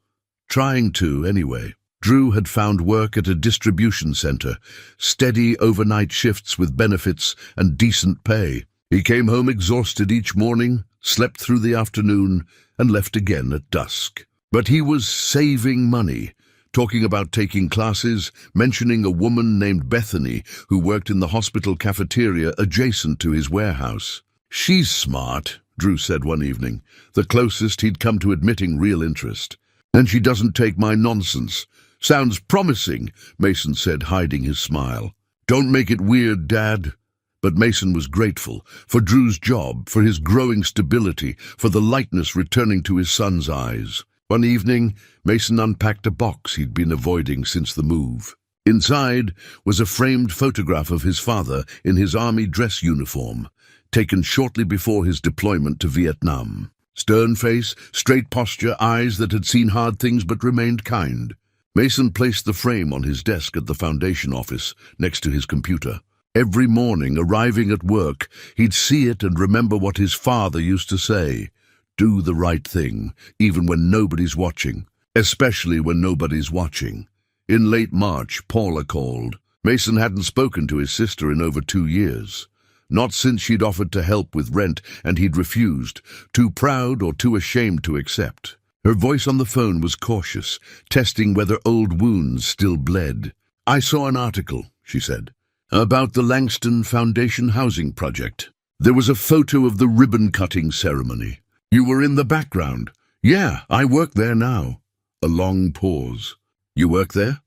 Trying to, anyway. Drew had found work at a distribution center, steady overnight shifts with benefits and decent pay. He came home exhausted each morning, slept through the afternoon, and left again at dusk. But he was saving money, talking about taking classes, mentioning a woman named Bethany who worked in the hospital cafeteria adjacent to his warehouse. "She's smart," Drew said one evening, the closest he'd come to admitting real interest. "And she doesn't take my nonsense." "Sounds promising," Mason said, hiding his smile. "Don't make it weird, Dad." But Mason was grateful for Drew's job, for his growing stability, for the lightness returning to his son's eyes. One evening, Mason unpacked a box he'd been avoiding since the move. Inside was a framed photograph of his father in his army dress uniform, taken shortly before his deployment to Vietnam. Stern face, straight posture, eyes that had seen hard things but remained kind. Mason placed the frame on his desk at the foundation office, next to his computer. Every morning, arriving at work, he'd see it and remember what his father used to say: "Do the right thing, even when nobody's watching, especially when nobody's watching." In late March, Paula called. Mason hadn't spoken to his sister in over 2 years. Not since she'd offered to help with rent and he'd refused, too proud or too ashamed to accept. Her voice on the phone was cautious, testing whether old wounds still bled. "I saw an article," she said, "about the Langston Foundation housing project. There was a photo of the ribbon-cutting ceremony. You were in the background." "Yeah, I work there now." A long pause. "You work there?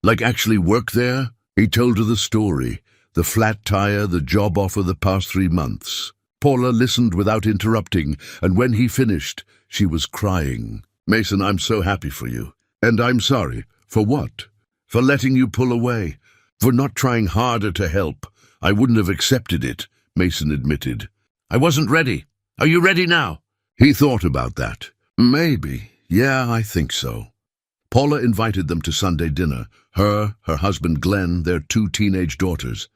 Like actually work there?" He told her the story, the flat tire, the job offer the past 3 months. Paula listened without interrupting, and when he finished, she was crying. "Mason, I'm so happy for you. And I'm sorry." "For what?" "For letting you pull away. For not trying harder to help. I wouldn't have accepted it," Mason admitted. "I wasn't ready. Are you ready now?" He thought about that. "Maybe. Yeah, I think so." Paula invited them to Sunday dinner, her husband Glenn, their 2 teenage daughters.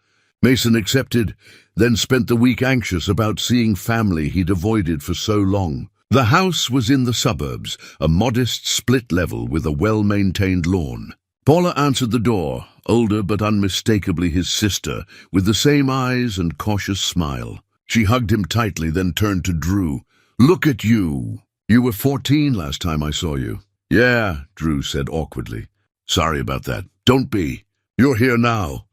Mason accepted, then spent the week anxious about seeing family he'd avoided for so long. The house was in the suburbs, a modest split level with a well-maintained lawn. Paula answered the door, older but unmistakably his sister, with the same eyes and cautious smile. She hugged him tightly, then turned to Drew. "Look at you. You were 14 last time I saw you." "Yeah," Drew said awkwardly. "Sorry about that." "Don't be. You're here now."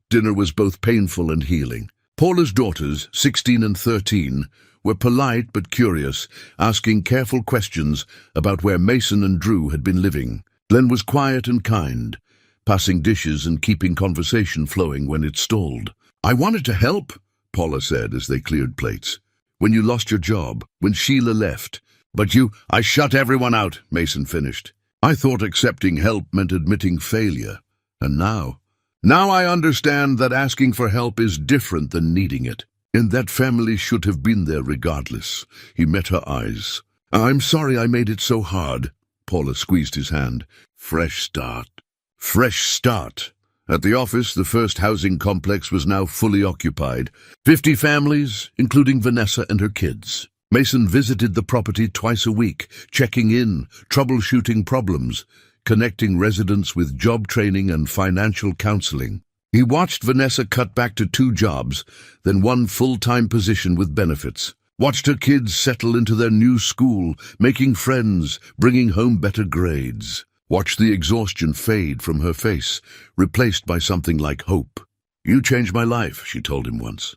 Dinner was both painful and healing. Paula's daughters, 16 and 13, were polite but curious, asking careful questions about where Mason and Drew had been living. Glenn was quiet and kind, passing dishes and keeping conversation flowing when it stalled. "I wanted to help," Paula said as they cleared plates. "When you lost your job, when Sheila left. But I shut everyone out," Mason finished. "I thought accepting help meant admitting failure. And now I understand that asking for help is different than needing it. And that family should have been there regardless." He met her eyes. "I'm sorry I made it so hard." Paula squeezed his hand. Fresh start. Fresh start. At the office, the first housing complex was now fully occupied. 50 families, including Vanessa and her kids. Mason visited the property twice a week, checking in, troubleshooting problems, connecting residents with job training and financial counseling. He watched Vanessa cut back to 2 jobs, then 1 full-time position with benefits. Watched her kids settle into their new school, making friends, bringing home better grades. Watched the exhaustion fade from her face, replaced by something like hope. "You changed my life," she told him once.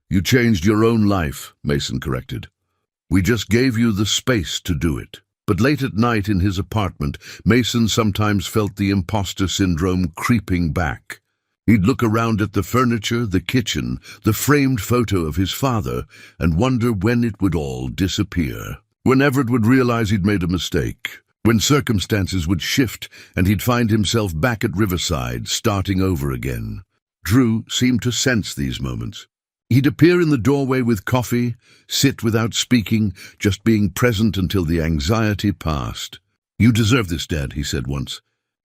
"You changed your own life," Mason corrected. "We just gave you the space to do it." But late at night in his apartment, Mason sometimes felt the imposter syndrome creeping back. He'd look around at the furniture, the kitchen, the framed photo of his father, and wonder when it would all disappear. When Everett would realize he'd made a mistake. When circumstances would shift and he'd find himself back at Riverside, starting over again. Drew seemed to sense these moments. He'd appear in the doorway with coffee, sit without speaking, just being present until the anxiety passed. "You deserve this, Dad," he said once.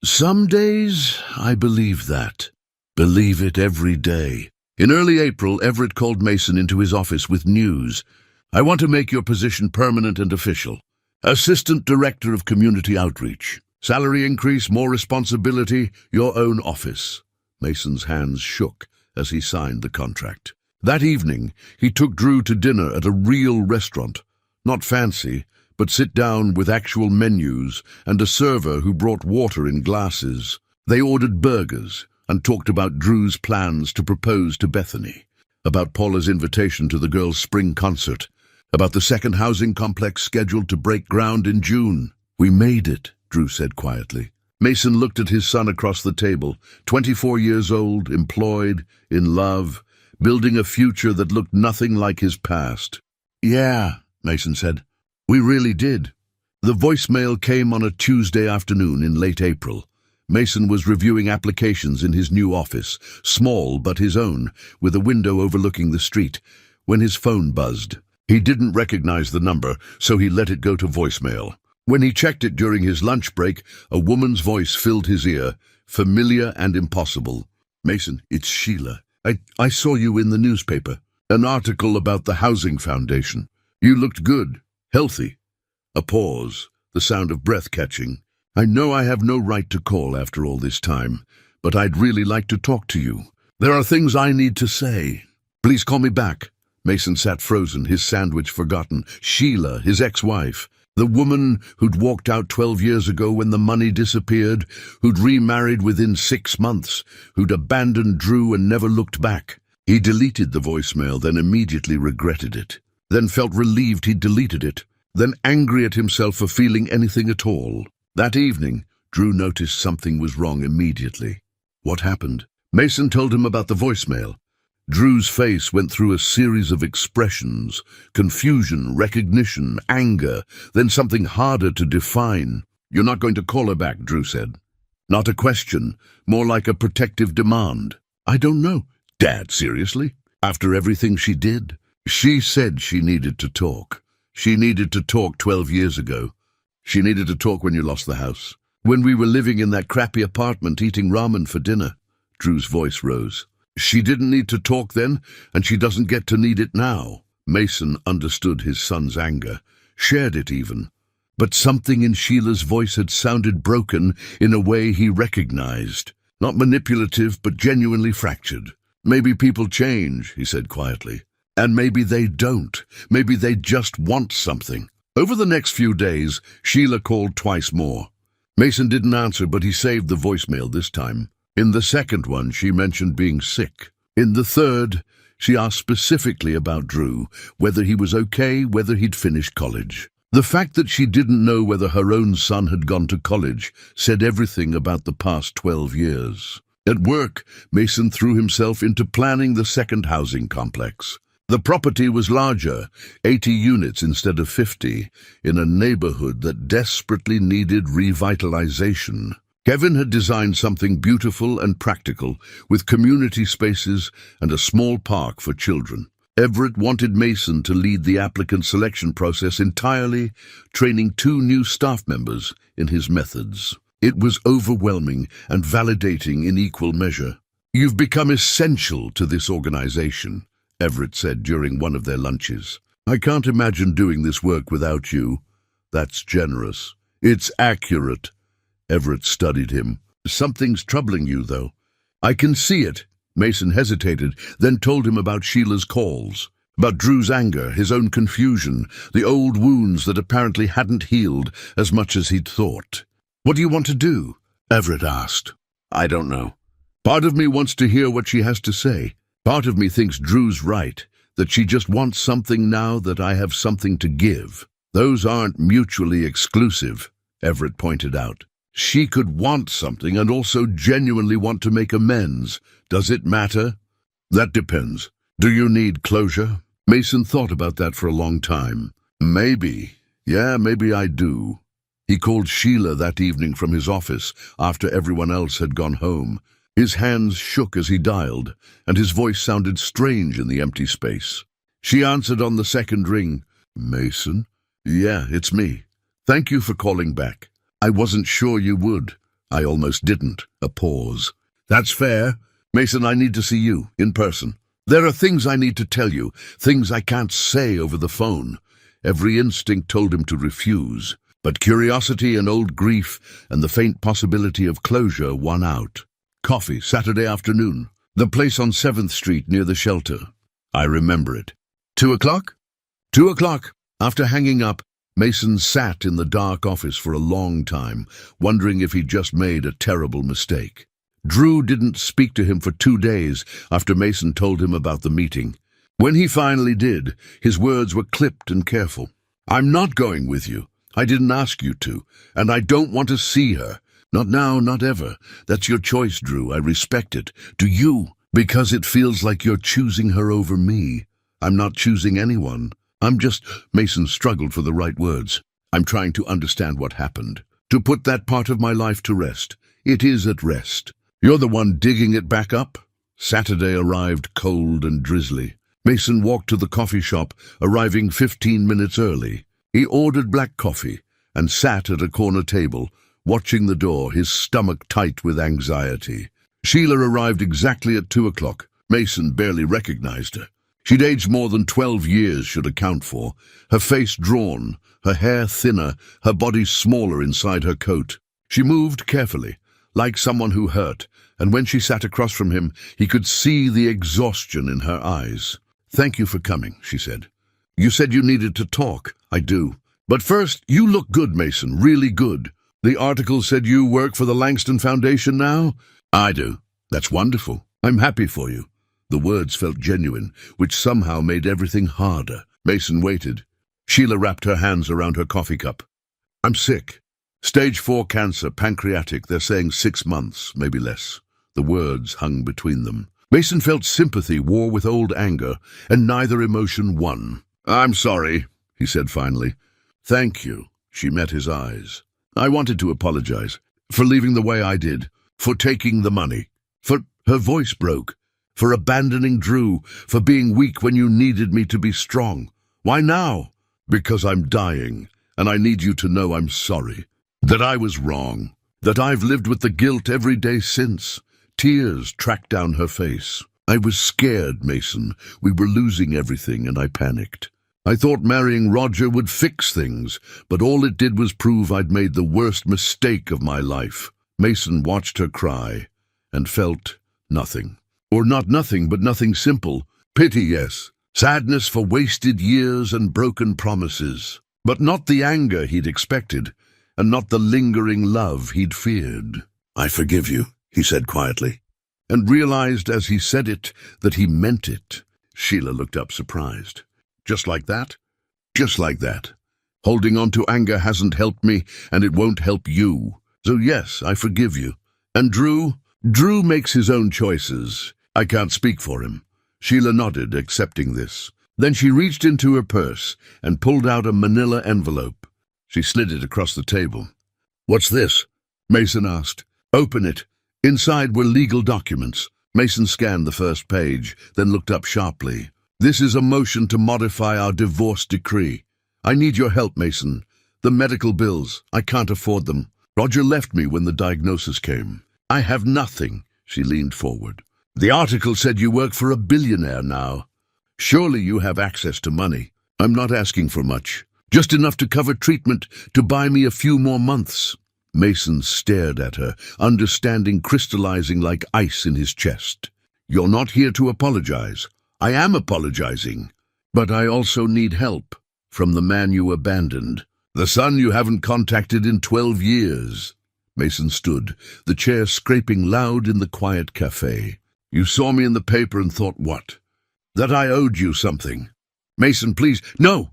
"Some days I believe that. Believe it every day." In early April, Everett called Mason into his office with news. "I want to make your position permanent and official. Assistant Director of Community Outreach. Salary increase, more responsibility, your own office." Mason's hands shook as he signed the contract. That evening, he took Drew to dinner at a real restaurant. Not fancy, but sit down with actual menus and a server who brought water in glasses. They ordered burgers and talked about Drew's plans to propose to Bethany, about Paula's invitation to the girls' spring concert, about the second housing complex scheduled to break ground in June. "We made it," Drew said quietly. Mason looked at his son across the table, 24 years old, employed, in love, building a future that looked nothing like his past. "Yeah," Mason said, "we really did." The voicemail came on a Tuesday afternoon in late April. Mason was reviewing applications in his new office, small but his own, with a window overlooking the street, when his phone buzzed. He didn't recognize the number, so he let it go to voicemail. When he checked it during his lunch break, a woman's voice filled his ear, familiar and impossible. "Mason, it's Sheila. I saw you in the newspaper. An article about the Housing Foundation. You looked good, healthy." A pause, the sound of breath catching. "I know I have no right to call after all this time, but I'd really like to talk to you. There are things I need to say. Please call me back." Mason sat frozen, his sandwich forgotten. Sheila, his ex-wife, the woman who'd walked out 12 years ago when the money disappeared, who'd remarried within 6 months, who'd abandoned Drew and never looked back. He deleted the voicemail, then immediately regretted it, then felt relieved he'd deleted it, then angry at himself for feeling anything at all. That evening, Drew noticed something was wrong immediately. What happened? Mason told him about the voicemail. Drew's face went through a series of expressions: confusion, recognition, anger, then something harder to define. "You're not going to call her back," Drew said. Not a question, more like a protective demand. "I don't know." "Dad, seriously? After everything she did?" "She said she needed to talk. She needed to talk 12 years ago. She needed to talk when you lost the house. When we were living in that crappy apartment eating ramen for dinner." Drew's voice rose. "She didn't need to talk then, and she doesn't get to need it now." Mason understood his son's anger, shared it even. But something in Sheila's voice had sounded broken in a way he recognized. Not manipulative, but genuinely fractured. "Maybe people change," he said quietly. "And maybe they don't. Maybe they just want something." Over the next few days, Sheila called twice more. Mason didn't answer, but he saved the voicemail this time. In the second one, she mentioned being sick. In the third, She asked specifically about Drew, whether he was okay, whether he'd finished college. The fact that she didn't know whether her own son had gone to college said everything about the past 12 years. At work, Mason threw himself into planning the second housing complex. The property was larger, 80 units instead of 50, in a neighborhood that desperately needed revitalization. Kevin had designed something beautiful and practical, with community spaces and a small park for children. Everett wanted Mason to lead the applicant selection process entirely, training 2 new staff members in his methods. It was overwhelming and validating in equal measure. "You've become essential to this organization," Everett said during one of their lunches. "I can't imagine doing this work without you." "That's generous." "It's accurate." Everett studied him. "Something's troubling you, though." "I can see it." Mason hesitated, then told him about Sheila's calls, about Drew's anger, his own confusion, the old wounds that apparently hadn't healed as much as he'd thought. "What do you want to do?" Everett asked. "I don't know. Part of me wants to hear what she has to say. Part of me thinks Drew's right, that she just wants something now, that I have something to give. Those aren't mutually exclusive," Everett pointed out. "She could want something and also genuinely want to make amends. Does it matter?" "That depends. Do you need closure?" Mason thought about that for a long time. "Maybe. Yeah, maybe I do." He called Sheila that evening from his office after everyone else had gone home. His hands shook as he dialed, and his voice sounded strange in the empty space. She answered on the second ring. "Mason?" "Yeah, it's me. Thank you for calling back. I wasn't sure you would." "I almost didn't." A pause. "That's fair. Mason, I need to see you, in person. There are things I need to tell you, things I can't say over the phone." Every instinct told him to refuse, but curiosity and old grief and the faint possibility of closure won out. "Coffee, Saturday afternoon. The place on 7th Street near the Shelte." "I remember it." 2 o'clock? 2 o'clock. After hanging up, Mason sat in the dark office for a long time, wondering if he'd just made a terrible mistake. Drew didn't speak to him for 2 days after Mason told him about the meeting. When he finally did, his words were clipped and careful. "I'm not going with you. I didn't ask you to, and I don't want to see her. Not now, not ever. That's your choice, Drew. I respect it. Do you? Because it feels like you're choosing her over me. I'm not choosing anyone. I'm just—" Mason struggled for the right words. "I'm trying to understand what happened, to put that part of my life to rest. It is at rest. You're the one digging it back up." Saturday arrived cold and drizzly. Mason walked to the coffee shop, arriving 15 minutes early. He ordered black coffee and sat at a corner table, watching the door, his stomach tight with anxiety. Sheila arrived exactly at 2 o'clock. Mason barely recognized her. She'd aged more than 12 years should account for, her face drawn, her hair thinner, her body smaller inside her coat. She moved carefully, like someone who hurt, and when she sat across from him, he could see the exhaustion in her eyes. "Thank you for coming," she said. "You said you needed to talk." "I do. But first, you look good, Mason, really good. The article said you work for the Langston Foundation now?" "I do." "That's wonderful. I'm happy for you." The words felt genuine, which somehow made everything harder. Mason waited. Sheila wrapped her hands around her coffee cup. "I'm sick. Stage 4 cancer, pancreatic. They're saying 6 months, maybe less." The words hung between them. Mason felt sympathy war with old anger, and neither emotion won. "I'm sorry," he said finally. "Thank you." She met his eyes. "I wanted to apologize for leaving the way I did, for taking the money, for—" Her voice broke. "For abandoning Drew, for being weak when you needed me to be strong. Why now?" "Because I'm dying, and I need you to know I'm sorry. That I was wrong. That I've lived with the guilt every day since." Tears tracked down her face. "I was scared, Mason. We were losing everything, and I panicked. I thought marrying Roger would fix things, but all it did was prove I'd made the worst mistake of my life." Mason watched her cry, and felt nothing. Or not nothing, but nothing simple. Pity, yes. Sadness for wasted years and broken promises. But not the anger he'd expected, and not the lingering love he'd feared. "I forgive you," he said quietly, and realized as he said it that he meant it. Sheila looked up surprised. Just like that? Just like that. Holding on to anger hasn't helped me, and it won't help you. So yes, I forgive you. And Drew? Drew makes his own choices. I can't speak for him. Sheila nodded, accepting this. Then she reached into her purse and pulled out a manila envelope. She slid it across the table. What's this? Mason asked. Open it. Inside were legal documents. Mason scanned the first page, then looked up sharply. This is a motion to modify our divorce decree. I need your help, Mason. The medical bills, I can't afford them. Roger left me when the diagnosis came. I have nothing. She leaned forward. The article said you work for a billionaire now. Surely you have access to money. I'm not asking for much. Just enough to cover treatment, to buy me a few more months. Mason stared at her, understanding crystallizing like ice in his chest. You're not here to apologize. I am apologizing. But I also need help. From the man you abandoned. The son you haven't contacted in 12 years. Mason stood, the chair scraping loud in the quiet cafe. You saw me in the paper and thought what? That I owed you something. Mason, please, no!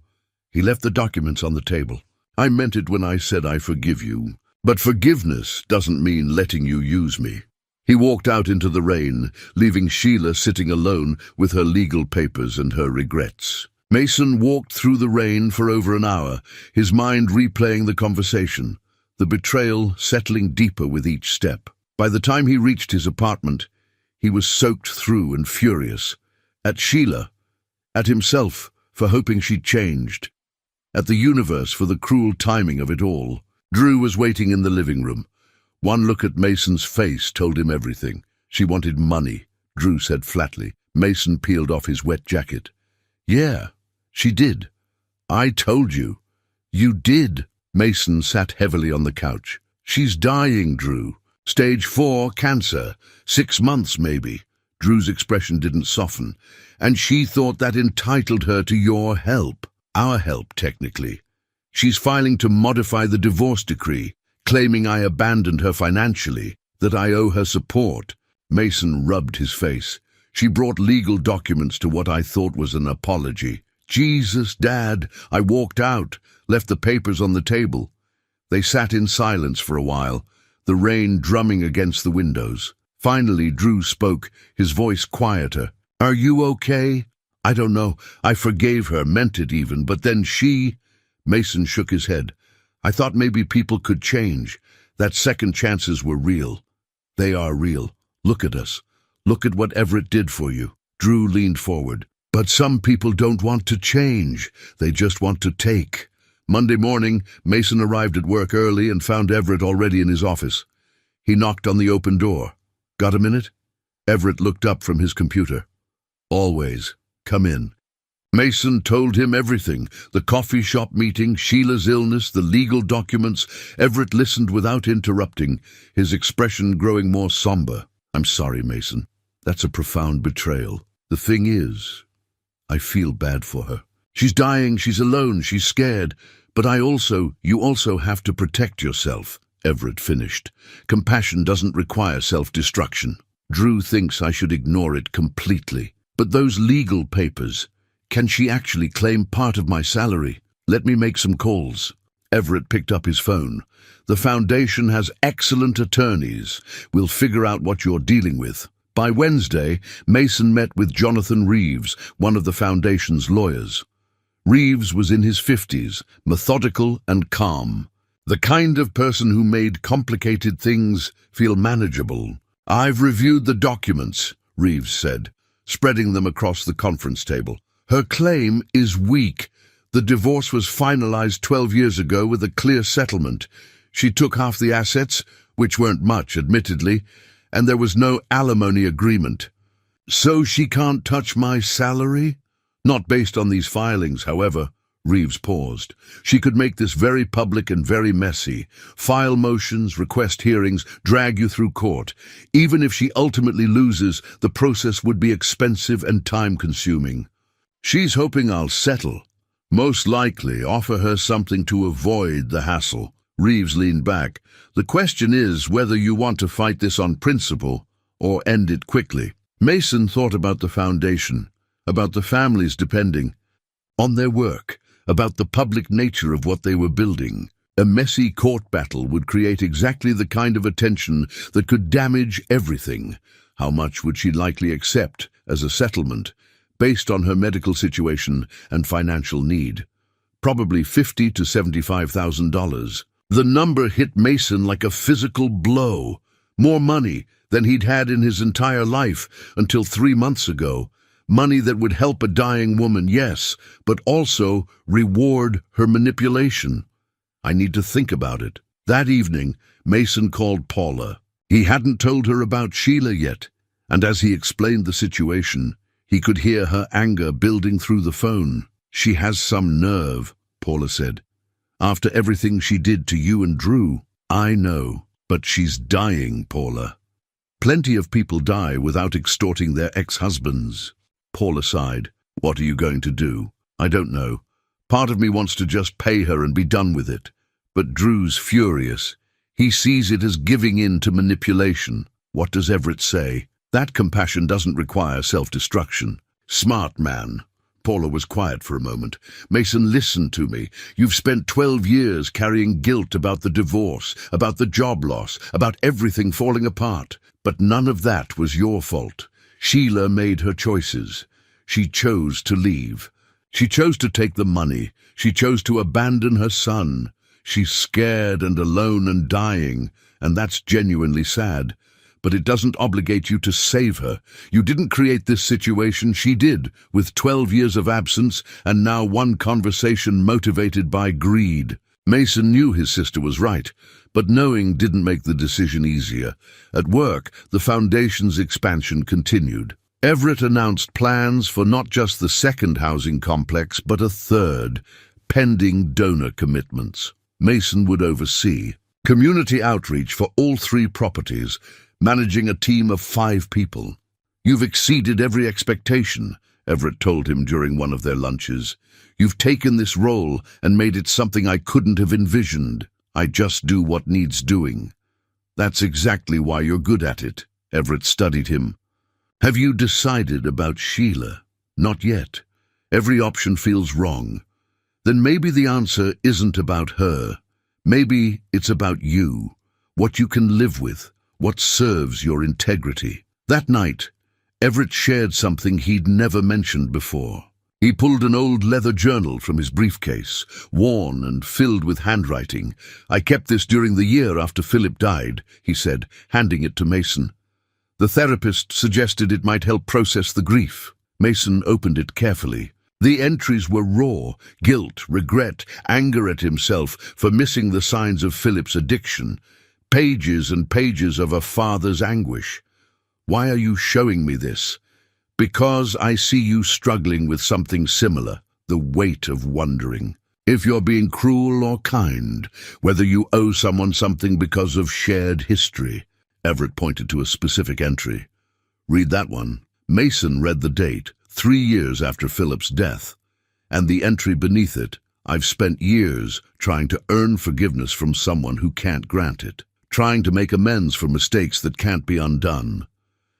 He left the documents on the table. I meant it when I said I forgive you. But forgiveness doesn't mean letting you use me. He walked out into the rain, leaving Sheila sitting alone with her legal papers and her regrets. Mason walked through the rain for over an hour, his mind replaying the conversation, the betrayal settling deeper with each step. By the time he reached his apartment, he was soaked through and furious. At Sheila, at himself for hoping she'd changed, at the universe for the cruel timing of it all. Drew was waiting in the living room. One look at Mason's face told him everything. She wanted money, Drew said flatly. Mason peeled off his wet jacket. Yeah, she did. I told you. You did. Mason sat heavily on the couch. She's dying, Drew. Stage 4 cancer. 6 months, maybe. Drew's expression didn't soften. And she thought that entitled her to your help. Our help, technically. She's filing to modify the divorce decree, claiming I abandoned her financially, that I owe her support. Mason rubbed his face. She brought legal documents to what I thought was an apology. Jesus, Dad. I walked out, left the papers on the table. They sat in silence for a while, the rain drumming against the windows. Finally, Drew spoke, his voice quieter. Are you okay? I don't know. I forgave her, meant it even, but then she... Mason shook his head. I thought maybe people could change, that second chances were real. They are real. Look at us. Look at what Everett did for you. Drew leaned forward. But some people don't want to change. They just want to take. Monday morning, Mason arrived at work early and found Everett already in his office. He knocked on the open door. Got a minute? Everett looked up from his computer. Always. Come in. Mason told him everything, the coffee shop meeting, Sheila's illness, the legal documents. Everett listened without interrupting, his expression growing more somber. I'm sorry, Mason. That's a profound betrayal. The thing is, I feel bad for her. She's dying, she's alone, she's scared. But you also have to protect yourself, Everett finished. Compassion doesn't require self-destruction. Drew thinks I should ignore it completely. But those legal papers... Can she actually claim part of my salary? Let me make some calls. Everett picked up his phone. The foundation has excellent attorneys. We'll figure out what you're dealing with. By Wednesday, Mason met with Jonathan Reeves, one of the foundation's lawyers. Reeves was in his 50s, methodical and calm. The kind of person who made complicated things feel manageable. I've reviewed the documents, Reeves said, spreading them across the conference table. Her claim is weak. The divorce was finalized 12 years ago with a clear settlement. She took half the assets, which weren't much, admittedly, and there was no alimony agreement. So she can't touch my salary? Not based on these filings, however. Reeves paused. She could make this very public and very messy. File motions, request hearings, drag you through court. Even if she ultimately loses, the process would be expensive and time-consuming. She's hoping I'll settle. Most likely offer her something to avoid the hassle. Reeves leaned back. The question is whether you want to fight this on principle or end it quickly. Mason thought about the foundation. about the families depending on their work, about the public nature of what they were building. A messy court battle would create exactly the kind of attention that could damage everything. How much would she likely accept as a settlement, based on her medical situation and financial need? Probably $50,000 to $75,000. The number hit Mason like a physical blow. More money than he'd had in his entire life until 3 months ago. Money that would help a dying woman, yes, but also reward her manipulation. I need to think about it. That evening, Mason called Paula. He hadn't told her about Sheila yet, and as he explained the situation, he could hear her anger building through the phone. "She has some nerve," Paula said. "After everything she did to you and Drew." "I know, but she's dying, Paula." "Plenty of people die without extorting their ex-husbands." Paula sighed. "What are you going to do?" "I don't know. Part of me wants to just pay her and be done with it. But Drew's furious. He sees it as giving in to manipulation." "What does Everett say?" "That compassion doesn't require self-destruction." "Smart man." Paula was quiet for a moment. "Mason, listen to me. You've spent 12 years carrying guilt about the divorce, about the job loss, about everything falling apart. But none of that was your fault. Sheila made her choices. She chose to leave. She chose to take the money. She chose to abandon her son. She's scared and alone and dying, and that's genuinely sad. But it doesn't obligate you to save her. You didn't create this situation, she did, with 12 years of absence and now one conversation motivated by greed." Mason knew his sister was right, but knowing didn't make the decision easier. At work, the Foundation's expansion continued. Everett announced plans for not just the second housing complex, but a third, pending donor commitments. Mason would oversee community outreach for all 3 properties, managing a team of 5 people. "You've exceeded every expectation," Everett told him during one of their lunches. "You've taken this role and made it something I couldn't have envisioned. I just do what needs doing." "That's exactly why you're good at it," Everett studied him. "Have you decided about Sheila?" "Not yet. Every option feels wrong." "Then maybe the answer isn't about her. Maybe it's about you, what you can live with, what serves your integrity." That night, Everett shared something he'd never mentioned before. He pulled an old leather journal from his briefcase, worn and filled with handwriting. "I kept this during the year after Philip died," he said, handing it to Mason. "The therapist suggested it might help process the grief." Mason opened it carefully. The entries were raw: guilt, regret, anger at himself for missing the signs of Philip's addiction. Pages and pages of a father's anguish. "Why are you showing me this?" "Because I see you struggling with something similar, the weight of wondering. If you're being cruel or kind, whether you owe someone something because of shared history." Everett pointed to a specific entry. "Read that one." Mason read the date, 3 years after Philip's death, and the entry beneath it, "I've spent years trying to earn forgiveness from someone who can't grant it, trying to make amends for mistakes that can't be undone.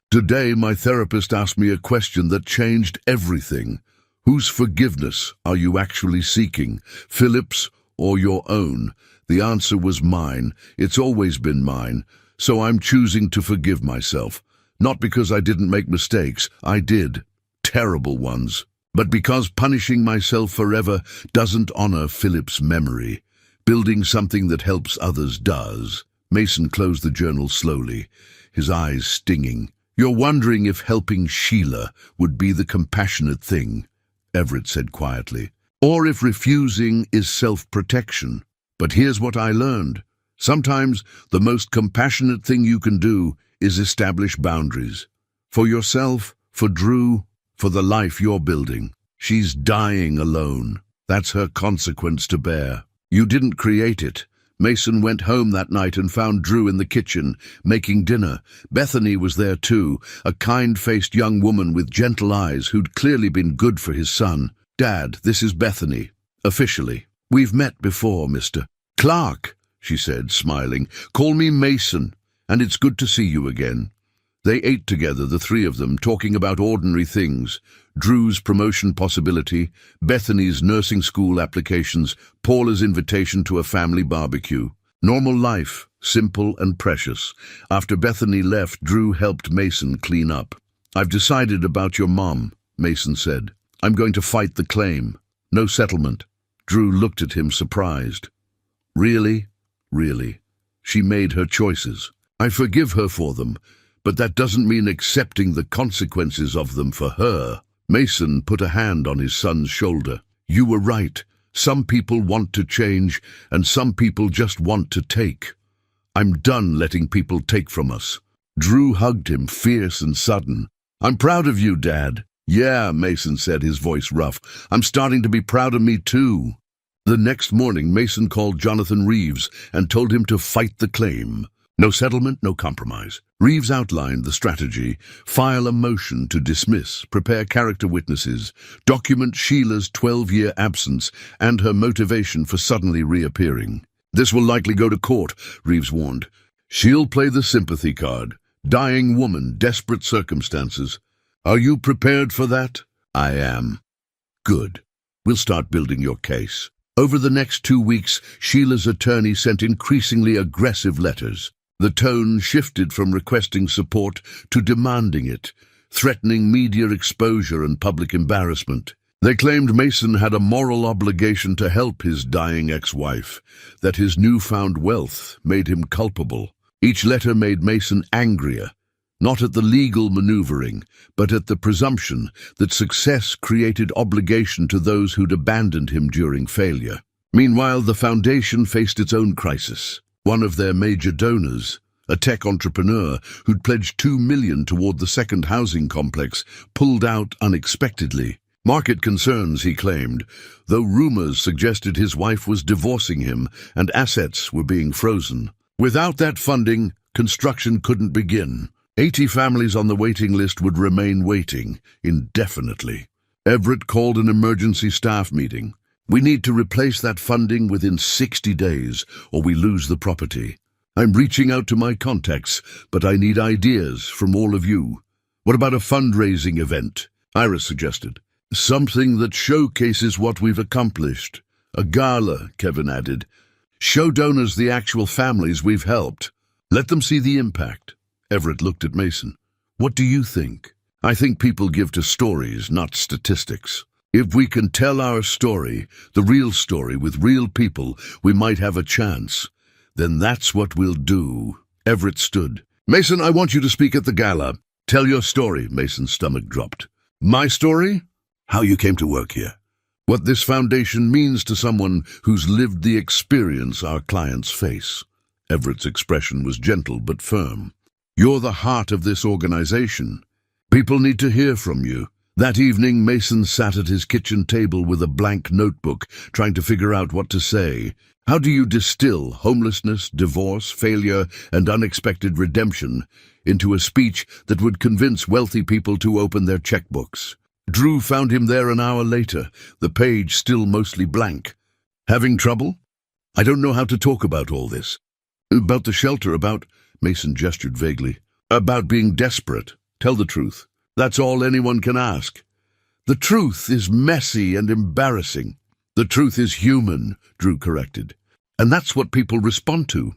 Today my therapist asked me a question that changed everything. Whose forgiveness are you actually seeking, Philip's or your own? The answer was mine. It's always been mine. So I'm choosing to forgive myself. Not because I didn't make mistakes, I did. Terrible ones. But because punishing myself forever doesn't honor Philip's memory. Building something that helps others does." Mason closed the journal slowly, his eyes stinging. "You're wondering if helping Sheila would be the compassionate thing," Everett said quietly, "or if refusing is self-protection. But here's what I learned. Sometimes the most compassionate thing you can do is establish boundaries. For yourself, for Drew, for the life you're building. She's dying alone. That's her consequence to bear. You didn't create it. Mason went home that night and found Drew in the kitchen, making dinner. Bethany was there too, a kind-faced young woman with gentle eyes who'd clearly been good for his son. "Dad, this is Bethany. Officially. We've met before, Mr. Clark," she said, smiling. "Call me Mason, and it's good to see you again." They ate together, the three of them, talking about ordinary things. Drew's promotion possibility, Bethany's nursing school applications, Paula's invitation to a family barbecue. Normal life, simple and precious. After Bethany left, Drew helped Mason clean up. "I've decided about your mom," Mason said. "I'm going to fight the claim. No settlement." Drew looked at him surprised. "Really? Really? She made her choices. I forgive her for them, but that doesn't mean accepting the consequences of them for her." Mason put a hand on his son's shoulder. "You were right. Some people want to change, and some people just want to take. I'm done letting people take from us." Drew hugged him, fierce and sudden. "I'm proud of you, Dad." "Yeah," Mason said, his voice rough. "I'm starting to be proud of me too." The next morning, Mason called Jonathan Reeves and told him to fight the claim. No settlement, no compromise. Reeves outlined the strategy: file a motion to dismiss, prepare character witnesses, document Sheila's 12-year absence and her motivation for suddenly reappearing. "This will likely go to court," Reeves warned. "She'll play the sympathy card. Dying woman, desperate circumstances. Are you prepared for that?" "I am." "Good. We'll start building your case." Over the next 2 weeks, Sheila's attorney sent increasingly aggressive letters. The tone shifted from requesting support to demanding it, threatening media exposure and public embarrassment. They claimed Mason had a moral obligation to help his dying ex-wife, that his newfound wealth made him culpable. Each letter made Mason angrier, not at the legal maneuvering, but at the presumption that success created obligation to those who'd abandoned him during failure. Meanwhile, the foundation faced its own crisis. One of their major donors, a tech entrepreneur who'd pledged $2 million toward the second housing complex, pulled out unexpectedly. Market concerns, he claimed, though rumors suggested his wife was divorcing him and assets were being frozen. Without that funding, construction couldn't begin. 80 families on the waiting list would remain waiting indefinitely. Everett called an emergency staff meeting. "We need to replace that funding within 60 days, or we lose the property. I'm reaching out to my contacts, but I need ideas from all of you." "What about a fundraising event?" Iris suggested. "Something that showcases what we've accomplished." "A gala," Kevin added. "Show donors the actual families we've helped. Let them see the impact." Everett looked at Mason. "What do you think?" "I think people give to stories, not statistics. If we can tell our story, the real story with real people, we might have a chance. Then that's what we'll do." Everett stood. "Mason, I want you to speak at the gala. Tell your story." Mason's stomach dropped. "My story?" "How you came to work here. What this foundation means to someone who's lived the experience our clients face." Everett's expression was gentle but firm. "You're the heart of this organization. People need to hear from you." That evening, Mason sat at his kitchen table with a blank notebook, trying to figure out what to say. How do you distill homelessness, divorce, failure, and unexpected redemption into a speech that would convince wealthy people to open their checkbooks? Drew found him there an hour later, the page still mostly blank. "Having trouble?" "I don't know how to talk about all this." "About the shelter, about—" Mason gestured vaguely. "About being desperate. Tell the truth. That's all anyone can ask." "The truth is messy and embarrassing." "The truth is human," Drew corrected. "And that's what people respond to."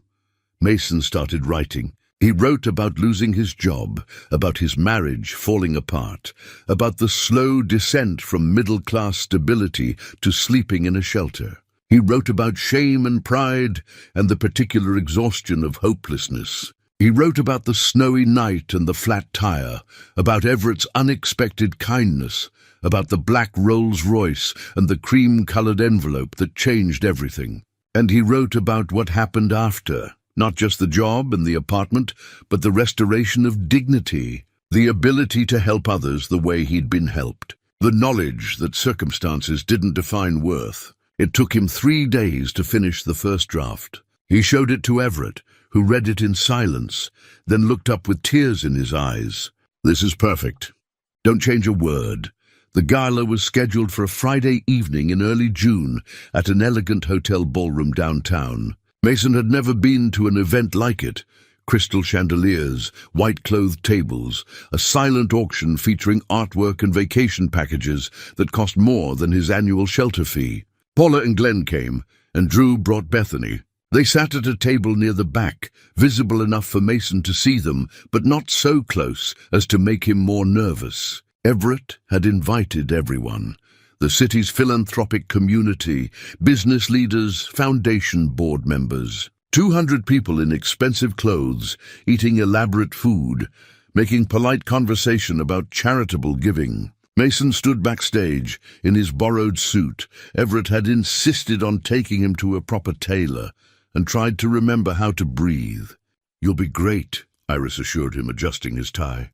Mason started writing. He wrote about losing his job, about his marriage falling apart, about the slow descent from middle-class stability to sleeping in a shelter. He wrote about shame and pride and the particular exhaustion of hopelessness. He wrote about the snowy night and the flat tire, about Everett's unexpected kindness, about the black Rolls-Royce and the cream-colored envelope that changed everything. And he wrote about what happened after, not just the job and the apartment, but the restoration of dignity, the ability to help others the way he'd been helped, the knowledge that circumstances didn't define worth. It took him 3 days to finish the first draft. He showed it to Everett, who read it in silence, then looked up with tears in his eyes. "This is perfect. Don't change a word." The gala was scheduled for a Friday evening in early June at an elegant hotel ballroom downtown. Mason had never been to an event like it. Crystal chandeliers, white-clothed tables, a silent auction featuring artwork and vacation packages that cost more than his annual shelter fee. Paula and Glenn came, and Drew brought Bethany. They sat at a table near the back, visible enough for Mason to see them, but not so close as to make him more nervous. Everett had invited everyone. The city's philanthropic community, business leaders, foundation board members. 200 people in expensive clothes, eating elaborate food, making polite conversation about charitable giving. Mason stood backstage in his borrowed suit. Everett had insisted on taking him to a proper tailor and tried to remember how to breathe. "You'll be great," Iris assured him, adjusting his tie.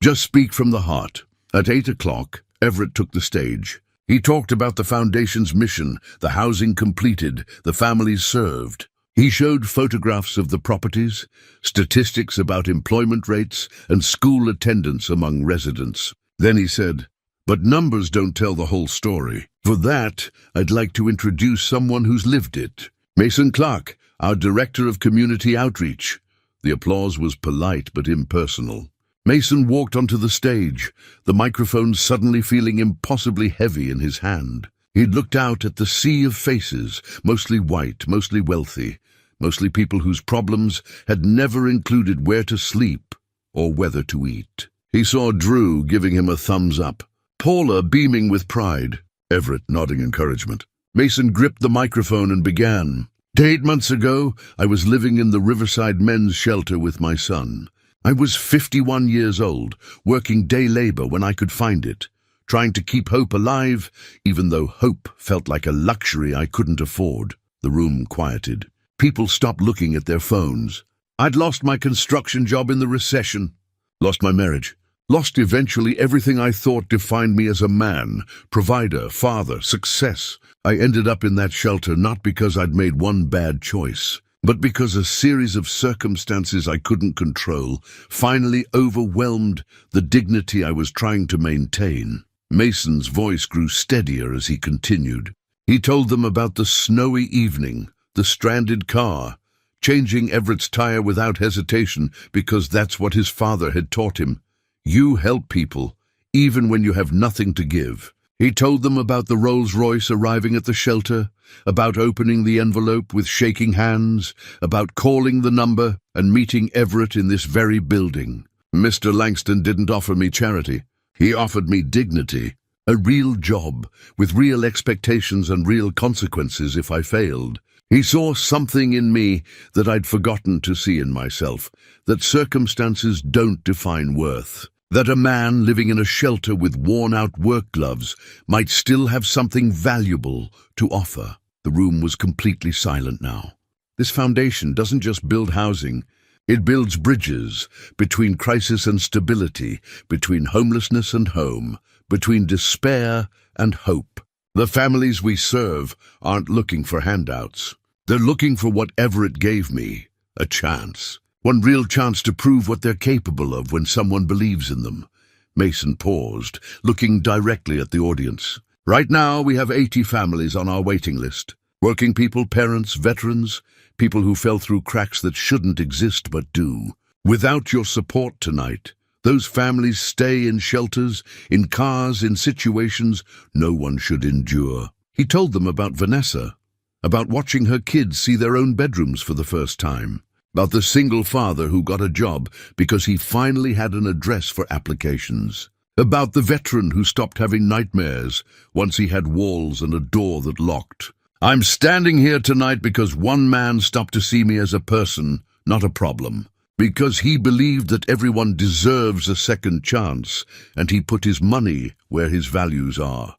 "Just speak from the heart." At 8 o'clock, Everett took the stage. He talked about the foundation's mission, the housing completed, the families served. He showed photographs of the properties, statistics about employment rates, and school attendance among residents. Then he said, "But numbers don't tell the whole story. For that, I'd like to introduce someone who's lived it. Mason Clark, our Director of Community Outreach." The applause was polite but impersonal. Mason walked onto the stage, the microphone suddenly feeling impossibly heavy in his hand. He'd looked out at the sea of faces, mostly white, mostly wealthy, mostly people whose problems had never included where to sleep or whether to eat. He saw Drew giving him a thumbs up, Paula beaming with pride, Everett nodding encouragement. Mason gripped the microphone and began. 8 months ago, I was living in the Riverside men's shelter with my son. I was 51 years old, working day labor when I could find it, trying to keep hope alive, even though hope felt like a luxury I couldn't afford. The room quieted. People stopped looking at their phones. I'd lost my construction job in the recession, lost my marriage, lost eventually everything I thought defined me as a man, provider, father, success. I ended up in that shelter not because I'd made one bad choice, but because a series of circumstances I couldn't control finally overwhelmed the dignity I was trying to maintain. Mason's voice grew steadier as he continued. He told them about the snowy evening, the stranded car, changing Everett's tire without hesitation because that's what his father had taught him. You help people, even when you have nothing to give. He told them about the Rolls-Royce arriving at the shelter, about opening the envelope with shaking hands, about calling the number and meeting Everett in this very building. Mr. Langston didn't offer me charity. He offered me dignity, a real job, with real expectations and real consequences if I failed. He saw something in me that I'd forgotten to see in myself, that circumstances don't define worth, that a man living in a shelter with worn-out work gloves might still have something valuable to offer. The room was completely silent now. This foundation doesn't just build housing, it builds bridges between crisis and stability, between homelessness and home, between despair and hope. The families we serve aren't looking for handouts. They're looking for what Everett gave me, a chance. One real chance to prove what they're capable of when someone believes in them. Mason paused, looking directly at the audience. Right now, we have 80 families on our waiting list. Working people, parents, veterans, people who fell through cracks that shouldn't exist but do. Without your support tonight, those families stay in shelters, in cars, in situations no one should endure. He told them about Vanessa, about watching her kids see their own bedrooms for the first time, about the single father who got a job because he finally had an address for applications, about the veteran who stopped having nightmares once he had walls and a door that locked. I'm standing here tonight because one man stopped to see me as a person, not a problem. Because he believed that everyone deserves a second chance, and he put his money where his values are.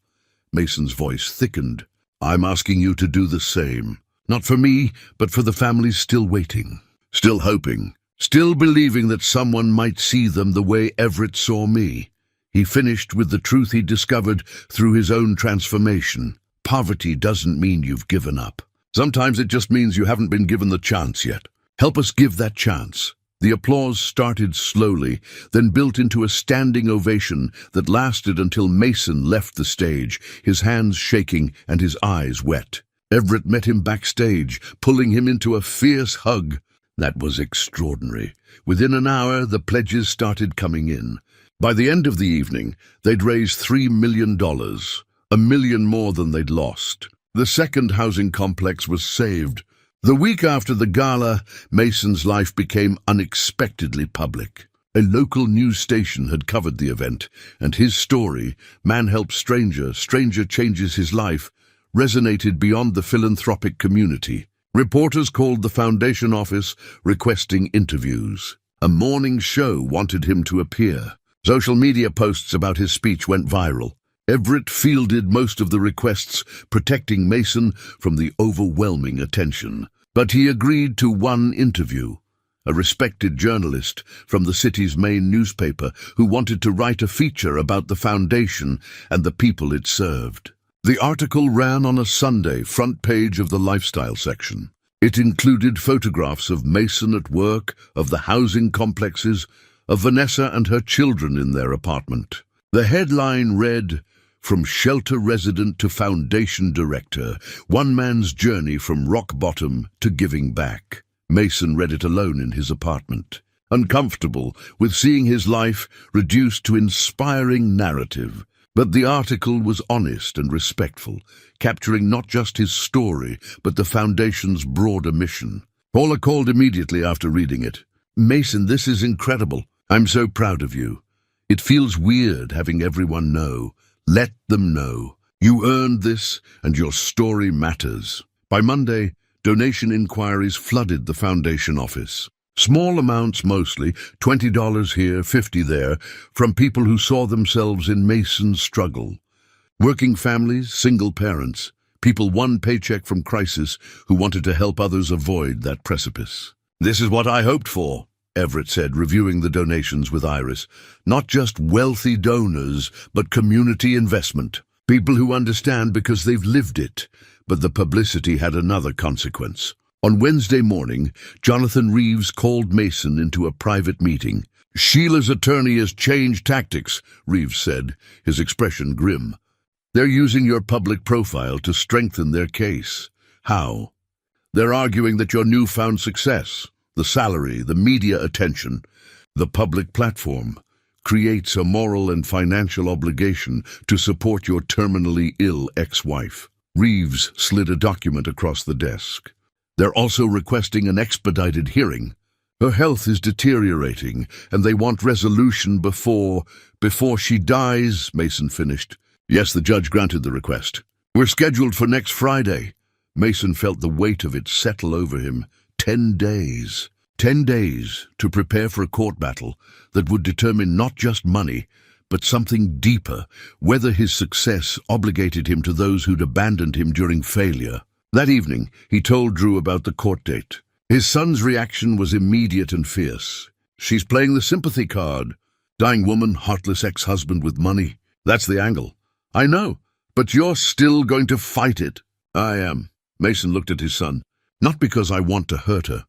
Mason's voice thickened. I'm asking you to do the same. Not for me, but for the families still waiting, still hoping, still believing that someone might see them the way Everett saw me. He finished with the truth he discovered through his own transformation. Poverty doesn't mean you've given up. Sometimes it just means you haven't been given the chance yet. Help us give that chance. The applause started slowly, then built into a standing ovation that lasted until Mason left the stage, his hands shaking and his eyes wet. Everett met him backstage, pulling him into a fierce hug. That was extraordinary. Within an hour, the pledges started coming in. By the end of the evening, they'd raised $3 million, $1 million more than they'd lost. The second housing complex was saved. The week after the gala, Mason's life became unexpectedly public. A local news station had covered the event, and his story, "Man helps stranger, stranger changes his life," resonated beyond the philanthropic community. Reporters called the foundation office requesting interviews. A morning show wanted him to appear. Social media posts about his speech went viral. Everett fielded most of the requests, protecting Mason from the overwhelming attention. But he agreed to one interview. A respected journalist from the city's main newspaper who wanted to write a feature about the foundation and the people it served. The article ran on a Sunday, front page of the lifestyle section. It included photographs of Mason at work, of the housing complexes, of Vanessa and her children in their apartment. The headline read, "From Shelte resident to foundation director, one man's journey from rock bottom to giving back." Mason read it alone in his apartment, uncomfortable with seeing his life reduced to inspiring narrative. But the article was honest and respectful, capturing not just his story, but the foundation's broader mission. Paula called immediately after reading it. "Mason, this is incredible. I'm so proud of you. It feels weird having everyone know. Let them know. You earned this, and your story matters." By Monday, donation inquiries flooded the foundation office. Small amounts mostly, $20 here, $50 there, from people who saw themselves in Mason's struggle. Working families, single parents, people one paycheck from crisis who wanted to help others avoid that precipice. "This is what I hoped for," Everett said, reviewing the donations with Iris. "Not just wealthy donors, but community investment. People who understand because they've lived it." But the publicity had another consequence. On Wednesday morning, Jonathan Reeves called Mason into a private meeting. "Sheila's attorney has changed tactics," Reeves said, his expression grim. "They're using your public profile to strengthen their case." "How?" "They're arguing that your newfound success, the salary, the media attention, the public platform, creates a moral and financial obligation to support your terminally ill ex-wife." Reeves slid a document across the desk. "They're also requesting an expedited hearing. Her health is deteriorating, and they want resolution before she dies," Mason finished. "Yes, the judge granted the request. We're scheduled for next Friday." Mason felt the weight of it settle over him. 10 days. 10 days to prepare for a court battle that would determine not just money, but something deeper, whether his success obligated him to those who'd abandoned him during failure. That evening, he told Drew about the court date. His son's reaction was immediate and fierce. "She's playing the sympathy card. Dying woman, heartless ex-husband with money. That's the angle." "I know, but you're still going to fight it." "I am." Mason looked at his son. "Not because I want to hurt her,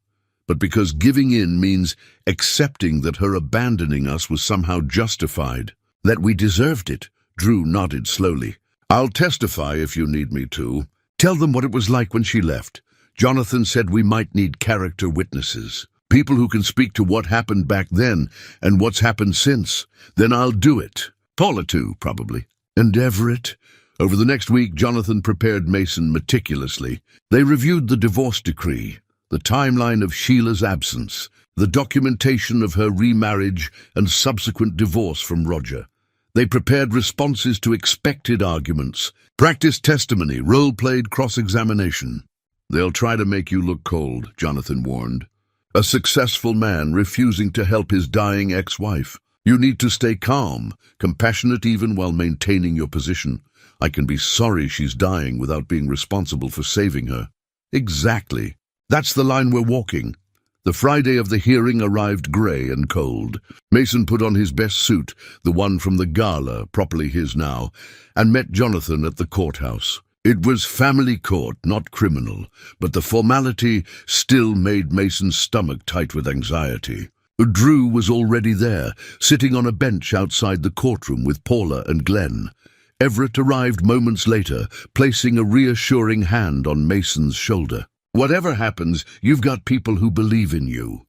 but because giving in means accepting that her abandoning us was somehow justified, that we deserved it." Drew nodded slowly. "I'll testify if you need me to. Tell them what it was like when she left. Jonathan said we might need character witnesses, people who can speak to what happened back then and what's happened since. Then I'll do it. Paula too, probably. And Everett." Over the next week, Jonathan prepared Mason meticulously. They reviewed the divorce decree, the timeline of Sheila's absence, the documentation of her remarriage and subsequent divorce from Roger. They prepared responses to expected arguments, practiced testimony, role-played cross-examination. "They'll try to make you look cold," Jonathan warned. "A successful man refusing to help his dying ex-wife. You need to stay calm, compassionate even while maintaining your position. I can be sorry she's dying without being responsible for saving her." "Exactly. That's the line we're walking." The Friday of the hearing arrived grey and cold. Mason put on his best suit, the one from the gala, properly his now, and met Jonathan at the courthouse. It was family court, not criminal, but the formality still made Mason's stomach tight with anxiety. Drew was already there, sitting on a bench outside the courtroom with Paula and Glenn. Everett arrived moments later, placing a reassuring hand on Mason's shoulder. Whatever happens, you've got people who believe in you.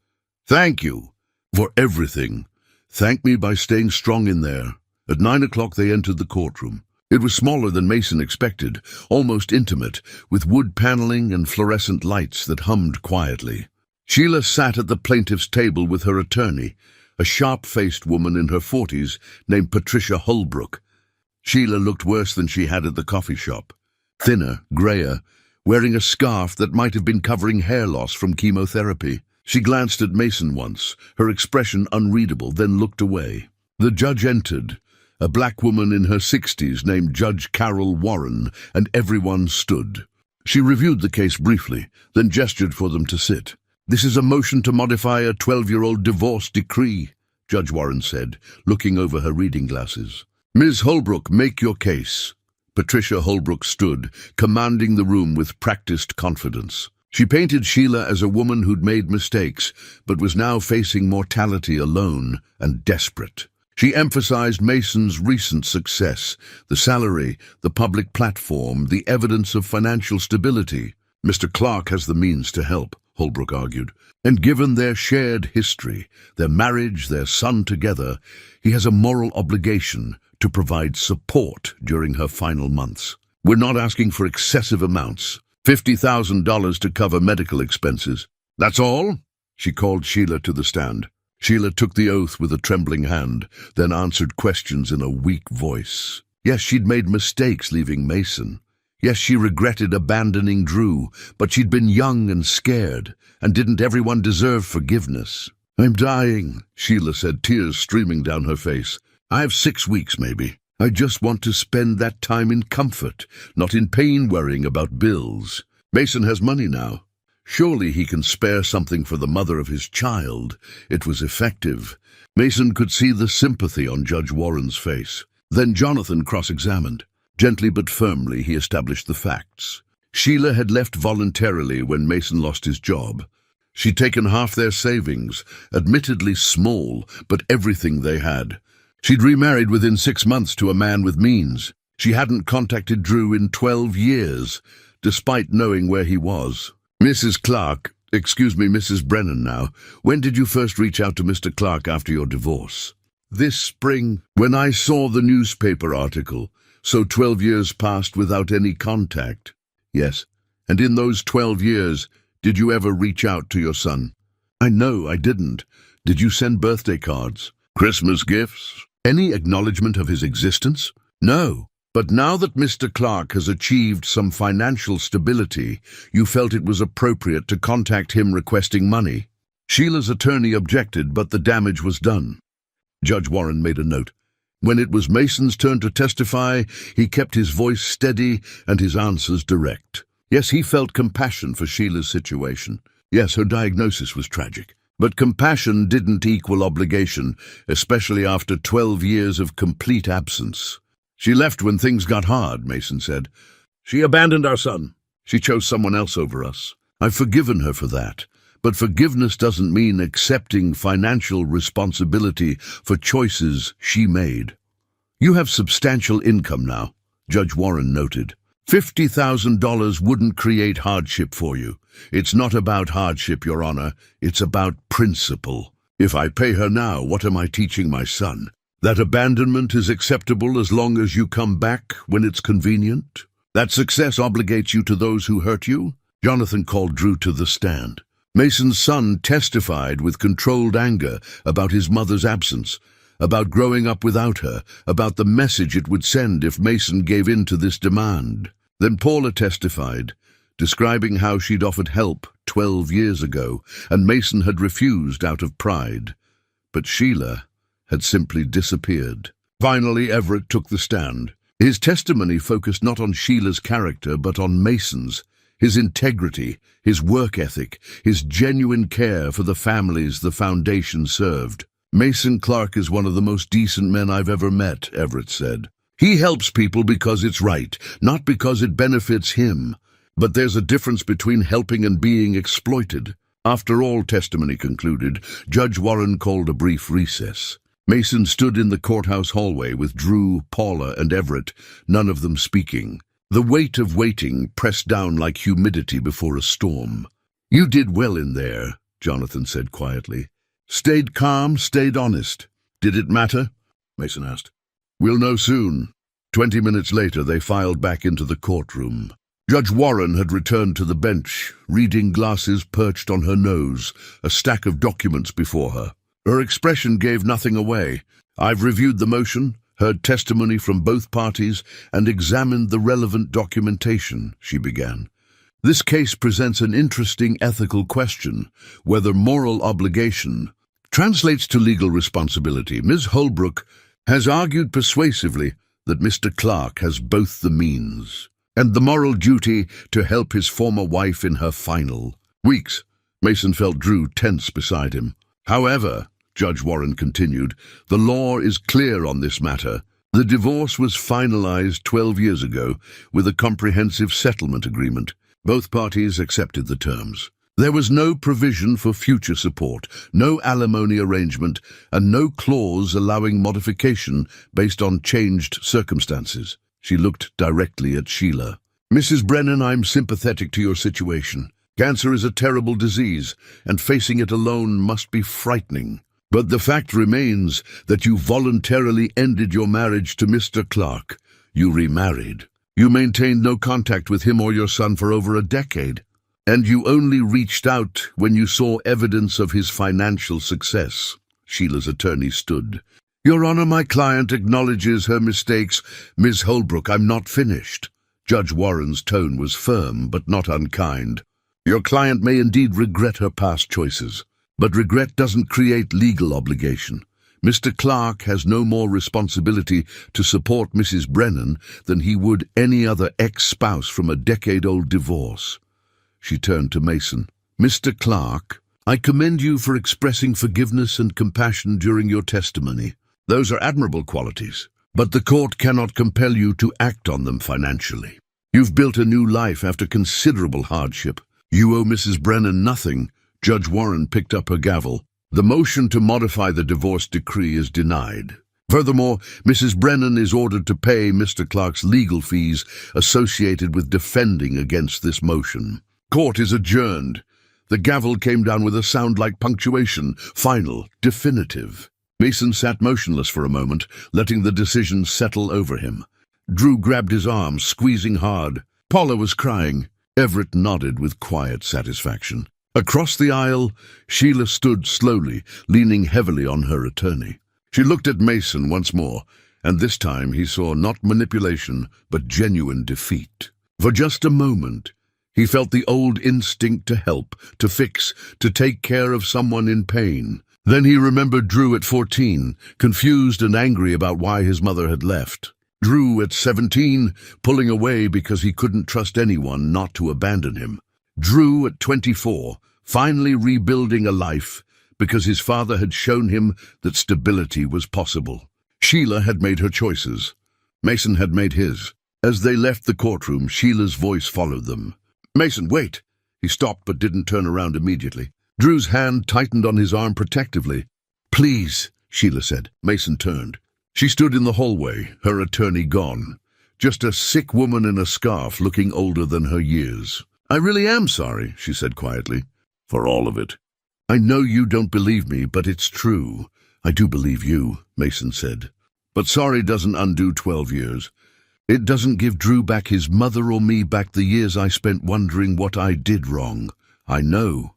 Thank you for everything. Thank me by staying strong in there. At 9 o'clock they entered the courtroom. It was smaller than Mason expected, almost intimate, with wood paneling and fluorescent lights that hummed quietly. Sheila sat at the plaintiff's table with her attorney, a sharp-faced woman in her 40s named Patricia Holbrook. Sheila looked worse than she had at the coffee shop. Thinner, grayer, wearing a scarf that might have been covering hair loss from chemotherapy. She glanced at Mason once, her expression unreadable, then looked away. The judge entered, a black woman in her 60s named Judge Carol Warren, and everyone stood. She reviewed the case briefly, then gestured for them to sit. "This is a motion to modify a 12-year-old divorce decree," Judge Warren said, looking over her reading glasses. "Ms. Holbrook, make your case." Patricia Holbrook stood, commanding the room with practiced confidence. She painted Sheila as a woman who'd made mistakes, but was now facing mortality alone and desperate. She emphasized Mason's recent success, the salary, the public platform, the evidence of financial stability. "Mr. Clark has the means to help," Holbrook argued. "And given their shared history, their marriage, their son together, he has a moral obligation to provide support during her final months. We're not asking for excessive amounts. $50,000 to cover medical expenses. That's all?" She called Sheila to the stand. Sheila took the oath with a trembling hand, then answered questions in a weak voice. Yes, she'd made mistakes leaving Mason. Yes, she regretted abandoning Drew, but she'd been young and scared, and didn't everyone deserve forgiveness? "I'm dying," Sheila said, tears streaming down her face. "I have 6 weeks, maybe. I just want to spend that time in comfort, not in pain worrying about bills. Mason has money now. Surely he can spare something for the mother of his child." It was effective. Mason could see the sympathy on Judge Warren's face. Then Jonathan cross-examined. Gently but firmly he established the facts. Sheila had left voluntarily when Mason lost his job. She'd taken half their savings, admittedly small, but everything they had. She'd remarried within 6 months to a man with means. She hadn't contacted Drew in 12 years, despite knowing where he was. "Mrs. Clark, Mrs. Brennan now, when did you first reach out to Mr. Clark after your divorce?" "This spring, when I saw the newspaper article. So 12 years passed without any contact." "Yes, and in those 12 years, did you ever reach out to your son?" "No, I didn't. Did you send birthday cards? Christmas gifts? Any acknowledgement of his existence?" "No. But now that Mr. Clark has achieved some financial stability, you felt it was appropriate to contact him requesting money." Sheila's attorney objected, but the damage was done. Judge Warren made a note. When it was Mason's turn to testify, he kept his voice steady and his answers direct. Yes, he felt compassion for Sheila's situation. Yes, her diagnosis was tragic. But compassion didn't equal obligation, especially after 12 years of complete absence. "She left when things got hard," Mason said. "She abandoned our son. She chose someone else over us. I've forgiven her for that. But forgiveness doesn't mean accepting financial responsibility for choices she made." "You have substantial income now," Judge Warren noted. $50,000 wouldn't create hardship for you. It's not about hardship, Your Honor. It's about principle. If I pay her now, what am I teaching my son? That abandonment is acceptable as long as you come back when it's convenient? That success obligates you to those who hurt you? Jonathan called Drew to the stand. Mason's son testified with controlled anger about his mother's absence, about growing up without her, about the message it would send if Mason gave in to this demand. Then Paula testified, describing how she'd offered help 12 years ago, and Mason had refused out of pride. But Sheila had simply disappeared. Finally, Everett took the stand. His testimony focused not on Sheila's character, but on Mason's, his integrity, his work ethic, his genuine care for the families the foundation served. "Mason Clark is one of the most decent men I've ever met," Everett said. "He helps people because it's right, not because it benefits him. But there's a difference between helping and being exploited." After all testimony concluded, Judge Warren called a brief recess. Mason stood in the courthouse hallway with Drew, Paula, and Everett, none of them speaking. The weight of waiting pressed down like humidity before a storm. "You did well in there," Jonathan said quietly. "Stayed calm, stayed honest." "Did it matter?" Mason asked. "We'll know soon." 20 minutes later, they filed back into the courtroom. Judge Warren had returned to the bench, reading glasses perched on her nose, a stack of documents before her. Her expression gave nothing away. "I've reviewed the motion, heard testimony from both parties, and examined the relevant documentation," she began. "This case presents an interesting ethical question, whether moral obligation translates to legal responsibility. Ms. Holbrook has argued persuasively that Mr. Clark has both the means and the moral duty to help his former wife in her final weeks." Mason felt Drew tense beside him. "However," Judge Warren continued, "the law is clear on this matter. The divorce was finalized 12 years ago with a comprehensive settlement agreement. Both parties accepted the terms. There was no provision for future support, no alimony arrangement, and no clause allowing modification based on changed circumstances." She looked directly at Sheila. "Mrs. Brennan, I'm sympathetic to your situation. Cancer is a terrible disease, and facing it alone must be frightening. But the fact remains that you voluntarily ended your marriage to Mr. Clark. You remarried. You maintained no contact with him or your son for over a decade. And you only reached out when you saw evidence of his financial success." Sheila's attorney stood. "Your Honor, my client acknowledges her mistakes." "Ms. Holbrook, I'm not finished." Judge Warren's tone was firm but not unkind. "Your client may indeed regret her past choices, but regret doesn't create legal obligation. Mr. Clark has no more responsibility to support Mrs. Brennan than he would any other ex-spouse from a decade-old divorce." She turned to Mason. "Mr. Clark, I commend you for expressing forgiveness and compassion during your testimony. Those are admirable qualities, but the court cannot compel you to act on them financially. You've built a new life after considerable hardship. You owe Mrs. Brennan nothing." Judge Warren picked up her gavel. "The motion to modify the divorce decree is denied. Furthermore, Mrs. Brennan is ordered to pay Mr. Clark's legal fees associated with defending against this motion. Court is adjourned." The gavel came down with a sound like punctuation. Final, definitive. Mason sat motionless for a moment, letting the decision settle over him. Drew grabbed his arm, squeezing hard. Paula was crying. Everett nodded with quiet satisfaction. Across the aisle, Sheila stood slowly, leaning heavily on her attorney. She looked at Mason once more, and this time he saw not manipulation, but genuine defeat. For just a moment, he felt the old instinct to help, to fix, to take care of someone in pain. Then he remembered Drew at 14, confused and angry about why his mother had left. Drew at 17, pulling away because he couldn't trust anyone not to abandon him. Drew at 24, finally rebuilding a life because his father had shown him that stability was possible. Sheila had made her choices. Mason had made his. As they left the courtroom, Sheila's voice followed them. "Mason, wait!" He stopped but didn't turn around immediately. Drew's hand tightened on his arm protectively. "Please," Sheila said. Mason turned. She stood in the hallway, her attorney gone. Just a sick woman in a scarf looking older than her years. "I really am sorry," she said quietly. "For all of it." "I know you don't believe me, but it's true." "I do believe you," Mason said. "But sorry doesn't undo 12 years. It doesn't give Drew back his mother or me back the years I spent wondering what I did wrong. I know."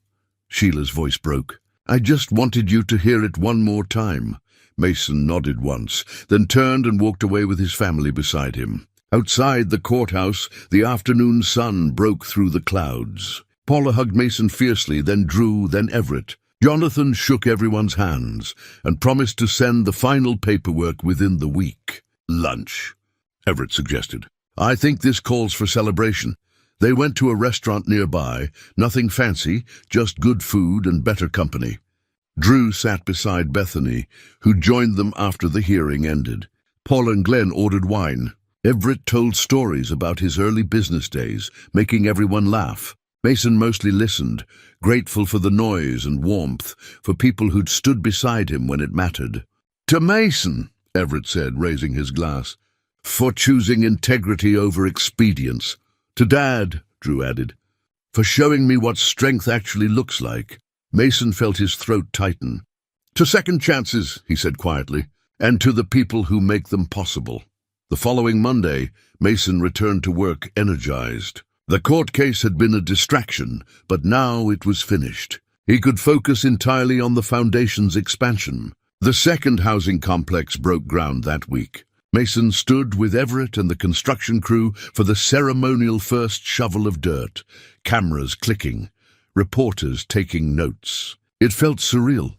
Sheila's voice broke. "I just wanted you to hear it one more time." Mason nodded once, then turned and walked away with his family beside him. Outside the courthouse, the afternoon sun broke through the clouds. Paula hugged Mason fiercely, then Drew, then Everett. Jonathan shook everyone's hands and promised to send the final paperwork within the week. "Lunch," Everett suggested. "I think this calls for celebration." They went to a restaurant nearby, nothing fancy, just good food and better company. Drew sat beside Bethany, who joined them after the hearing ended. Paul and Glenn ordered wine. Everett told stories about his early business days, making everyone laugh. Mason mostly listened, grateful for the noise and warmth, for people who'd stood beside him when it mattered. "To Mason," Everett said, raising his glass. For choosing integrity over expedience. To Dad, Drew added, for showing me what strength actually looks like. Mason felt his throat tighten. To second chances, he said quietly, and to the people who make them possible. The following Monday, Mason returned to work energized. The court case had been a distraction, but now it was finished. He could focus entirely on the foundation's expansion. The second housing complex broke ground that week. Mason stood with Everett and the construction crew for the ceremonial first shovel of dirt, cameras clicking, reporters taking notes. It felt surreal.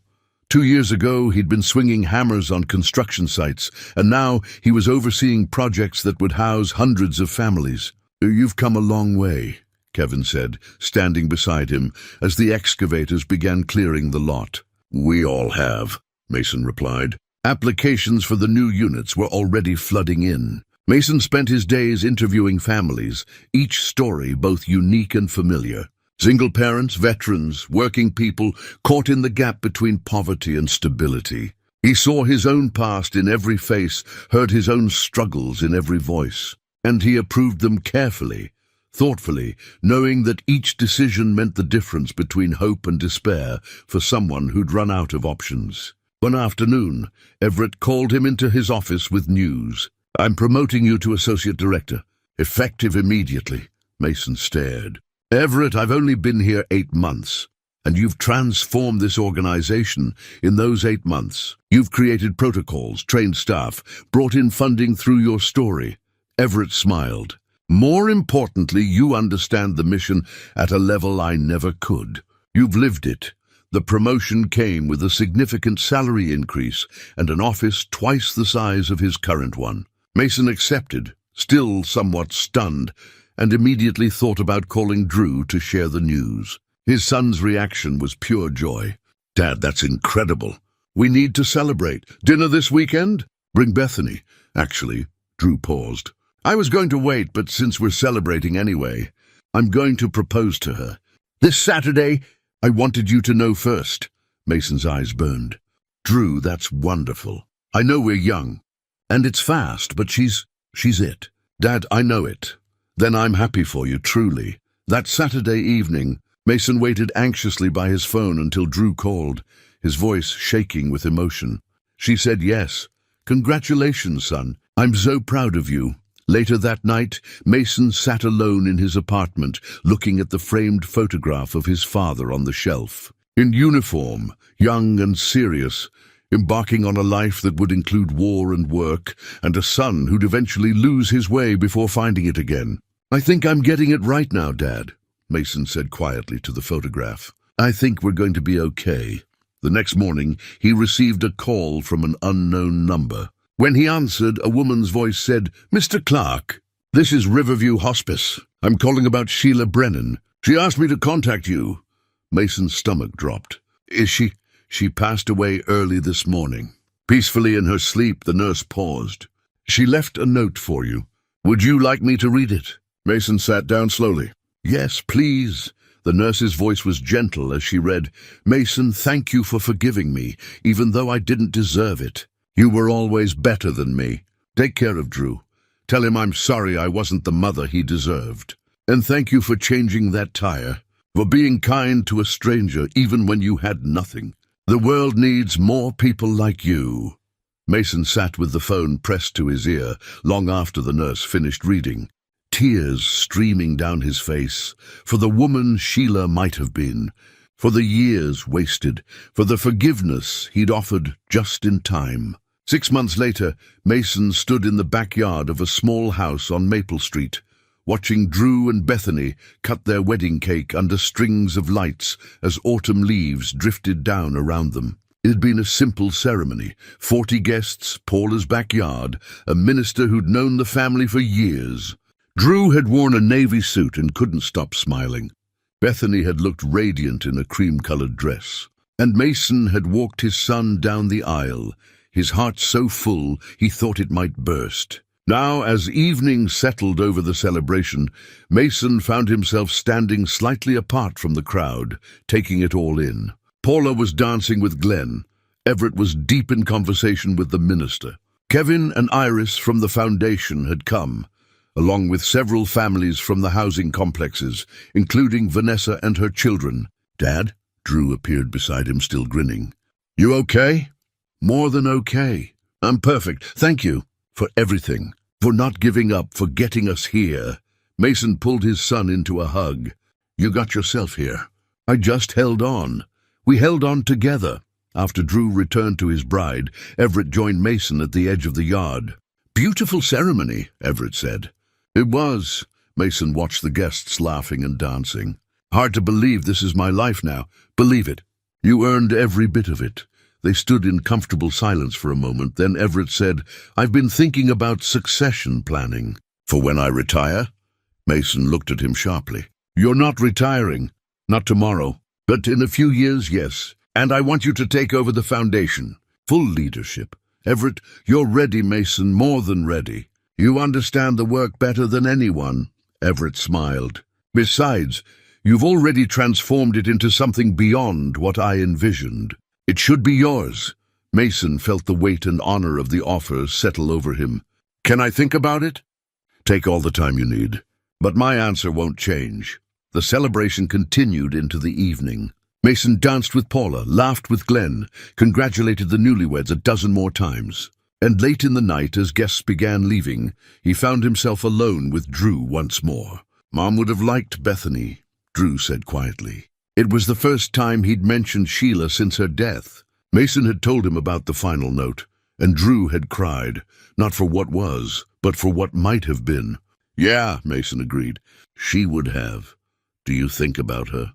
2 years ago, he'd been swinging hammers on construction sites, and now he was overseeing projects that would house hundreds of families. You've come a long way, Kevin said, standing beside him as the excavators began clearing the lot. We all have, Mason replied. Applications for the new units were already flooding in. Mason spent his days interviewing families, each story both unique and familiar. Single parents, veterans, working people caught in the gap between poverty and stability. He saw his own past in every face, heard his own struggles in every voice. And he approved them carefully, thoughtfully, knowing that each decision meant the difference between hope and despair for someone who'd run out of options. One afternoon, Everett called him into his office with news. I'm promoting you to associate director, effective immediately. Mason stared. Everett, I've only been here 8 months, and you've transformed this organization in those 8 months. You've created protocols, trained staff, brought in funding through your story. Everett smiled. More importantly, you understand the mission at a level I never could. You've lived it. The promotion came with a significant salary increase and an office twice the size of his current one. Mason accepted, still somewhat stunned, and immediately thought about calling Drew to share the news. His son's reaction was pure joy. Dad, that's incredible. We need to celebrate. Dinner this weekend? Bring Bethany. Actually, Drew paused. I was going to wait, but since we're celebrating anyway, I'm going to propose to her. This Saturday. I wanted you to know first. Mason's eyes burned. Drew, that's wonderful. I know we're young, and it's fast, but she's it. Dad, I know it. Then I'm happy for you, truly. That Saturday evening, Mason waited anxiously by his phone until Drew called, his voice shaking with emotion. She said yes. Congratulations, son. I'm so proud of you. Later that night, Mason sat alone in his apartment, looking at the framed photograph of his father on the shelf. In uniform, young and serious, embarking on a life that would include war and work, and a son who'd eventually lose his way before finding it again. I think I'm getting it right now, Dad, Mason said quietly to the photograph. I think we're going to be okay. The next morning, he received a call from an unknown number. When he answered, a woman's voice said, Mr. Clark, this is Riverview Hospice. I'm calling about Sheila Brennan. She asked me to contact you. Mason's stomach dropped. Is she? She passed away early this morning. Peacefully in her sleep, the nurse paused. She left a note for you. Would you like me to read it? Mason sat down slowly. Yes, please. The nurse's voice was gentle as she read, Mason, thank you for forgiving me, even though I didn't deserve it. You were always better than me. Take care of Drew. Tell him I'm sorry I wasn't the mother he deserved. And thank you for changing that tire, for being kind to a stranger even when you had nothing. The world needs more people like you. Mason sat with the phone pressed to his ear long after the nurse finished reading, tears streaming down his face, for the woman Sheila might have been, for the years wasted, for the forgiveness he'd offered just in time. 6 months later, Mason stood in the backyard of a small house on Maple Street, watching Drew and Bethany cut their wedding cake under strings of lights as autumn leaves drifted down around them. It had been a simple ceremony, 40 guests, Paula's backyard, a minister who'd known the family for years. Drew had worn a navy suit and couldn't stop smiling. Bethany had looked radiant in a cream-colored dress, and Mason had walked his son down the aisle, his heart so full he thought it might burst. Now, as evening settled over the celebration, Mason found himself standing slightly apart from the crowd, taking it all in. Paula was dancing with Glenn. Everett was deep in conversation with the minister. Kevin and Iris from the foundation had come, along with several families from the housing complexes, including Vanessa and her children. "Dad?" Drew appeared beside him, still grinning. "You okay?" "More than okay. I'm perfect. Thank you for everything, for not giving up, for getting us here." Mason pulled his son into a hug. "You got yourself here. I just held on. We held on together." After Drew returned to his bride, Everett joined Mason at the edge of the yard. "Beautiful ceremony," Everett said. "It was." Mason watched the guests laughing and dancing. "Hard to believe this is my life now. Believe it. You earned every bit of it." They stood in comfortable silence for a moment. Then Everett said, "I've been thinking about succession planning." "For when I retire?" Mason looked at him sharply. "You're not retiring. Not tomorrow. But in a few years, yes. And I want you to take over the foundation. Full leadership. Everett, you're ready, Mason, more than ready. You understand the work better than anyone." Everett smiled. "Besides, you've already transformed it into something beyond what I envisioned. It should be yours." Mason felt the weight and honor of the offer settle over him. "Can I think about it?" "Take all the time you need. But my answer won't change." The celebration continued into the evening. Mason danced with Paula, laughed with Glenn, congratulated the newlyweds a dozen more times. And late in the night, as guests began leaving, he found himself alone with Drew once more. "Mom would have liked Bethany," Drew said quietly. It was the first time he'd mentioned Sheila since her death. Mason had told him about the final note, and Drew had cried, not for what was, but for what might have been. "Yeah," Mason agreed. "She would have. Do you think about her?"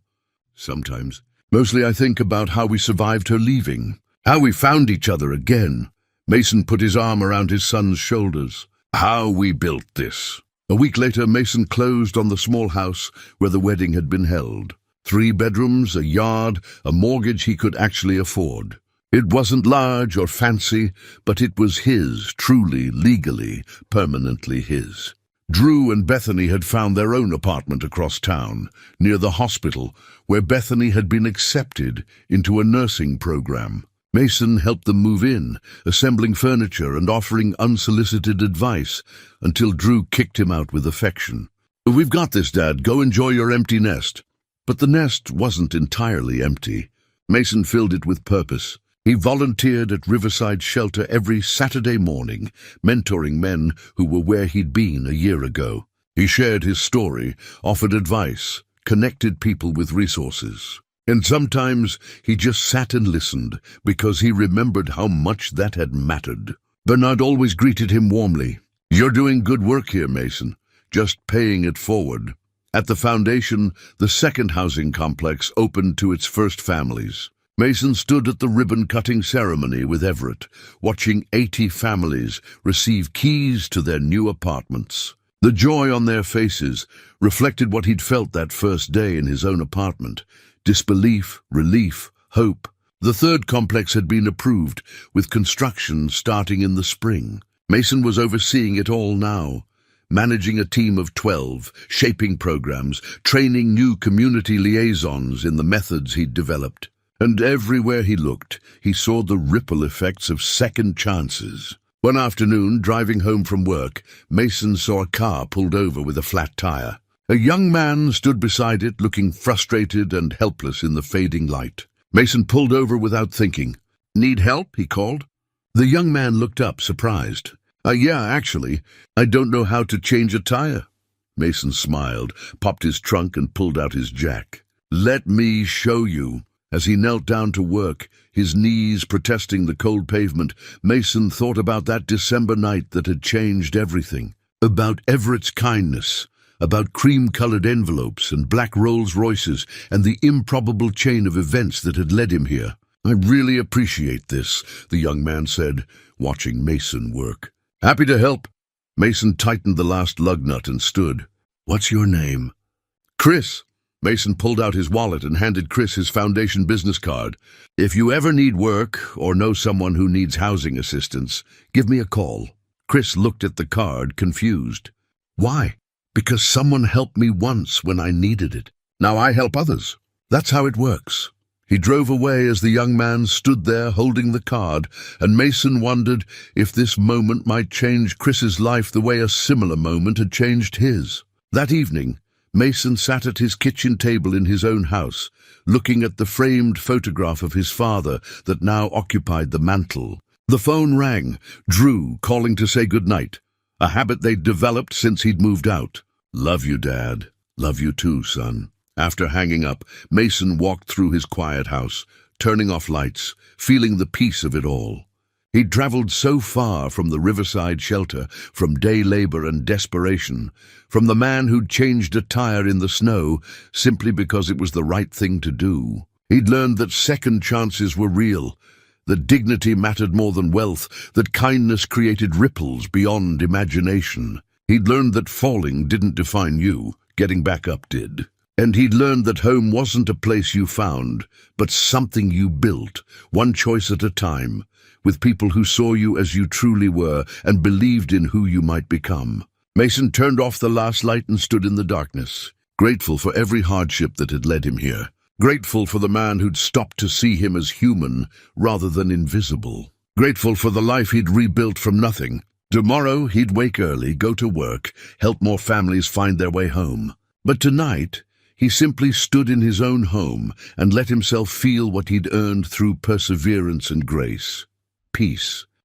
"Sometimes. Mostly I think about how we survived her leaving, how we found each other again." Mason put his arm around his son's shoulders. "How we built this." A week later, Mason closed on the small house where the wedding had been held. 3 bedrooms, a yard, a mortgage he could actually afford. It wasn't large or fancy, but it was his, truly, legally, permanently his. Drew and Bethany had found their own apartment across town, near the hospital, where Bethany had been accepted into a nursing program. Mason helped them move in, assembling furniture and offering unsolicited advice, until Drew kicked him out with affection. "We've got this, Dad. Go enjoy your empty nest." But the nest wasn't entirely empty. Mason filled it with purpose. He volunteered at Riverside Shelte every Saturday morning, mentoring men who were where he'd been a year ago. He shared his story, offered advice, connected people with resources. And sometimes he just sat and listened, because he remembered how much that had mattered. Bernard always greeted him warmly. "You're doing good work here, Mason. Just paying it forward." At the foundation, the second housing complex opened to its first families. Mason stood at the ribbon-cutting ceremony with Everett, watching 80 families receive keys to their new apartments. The joy on their faces reflected what he'd felt that first day in his own apartment: disbelief, relief, hope. The third complex had been approved, with construction starting in the spring. Mason was overseeing it all now, managing a team of 12, shaping programs, training new community liaisons in the methods he'd developed. And everywhere he looked, he saw the ripple effects of second chances. One afternoon, driving home from work, Mason saw a car pulled over with a flat tire. A young man stood beside it, looking frustrated and helpless in the fading light. Mason pulled over without thinking. "Need help?" he called. The young man looked up, surprised. Yeah, actually, I don't know how to change a tire." Mason smiled, popped his trunk and pulled out his jack. "Let me show you." As he knelt down to work, his knees protesting the cold pavement, Mason thought about that December night that had changed everything. About Everett's kindness, about cream-colored envelopes and black Rolls-Royces, and the improbable chain of events that had led him here. "I really appreciate this," the young man said, watching Mason work. "Happy to help." Mason tightened the last lug nut and stood. "What's your name?" "Chris." Mason pulled out his wallet and handed Chris his foundation business card. "If you ever need work or know someone who needs housing assistance, give me a call." Chris looked at the card, confused. "Why?" "Because someone helped me once when I needed it. Now I help others. That's how it works." He drove away as the young man stood there holding the card, and Mason wondered if this moment might change Chris's life the way a similar moment had changed his. That evening, Mason sat at his kitchen table in his own house, looking at the framed photograph of his father that now occupied the mantel. The phone rang, Drew calling to say goodnight, a habit they'd developed since he'd moved out. "Love you, Dad. Love you too, son." After hanging up, Mason walked through his quiet house, turning off lights, feeling the peace of it all. He'd traveled so far from the riverside shelter, from day labor and desperation, from the man who'd changed a tire in the snow simply because it was the right thing to do. He'd learned that second chances were real, that dignity mattered more than wealth, that kindness created ripples beyond imagination. He'd learned that falling didn't define you, getting back up did. And he'd learned that home wasn't a place you found, but something you built, one choice at a time, with people who saw you as you truly were and believed in who you might become. Mason turned off the last light and stood in the darkness, grateful for every hardship that had led him here, grateful for the man who'd stopped to see him as human rather than invisible, grateful for the life he'd rebuilt from nothing. Tomorrow he'd wake early, go to work, help more families find their way home. But tonight, he simply stood in his own home and let himself feel what he'd earned through perseverance and grace. Peace.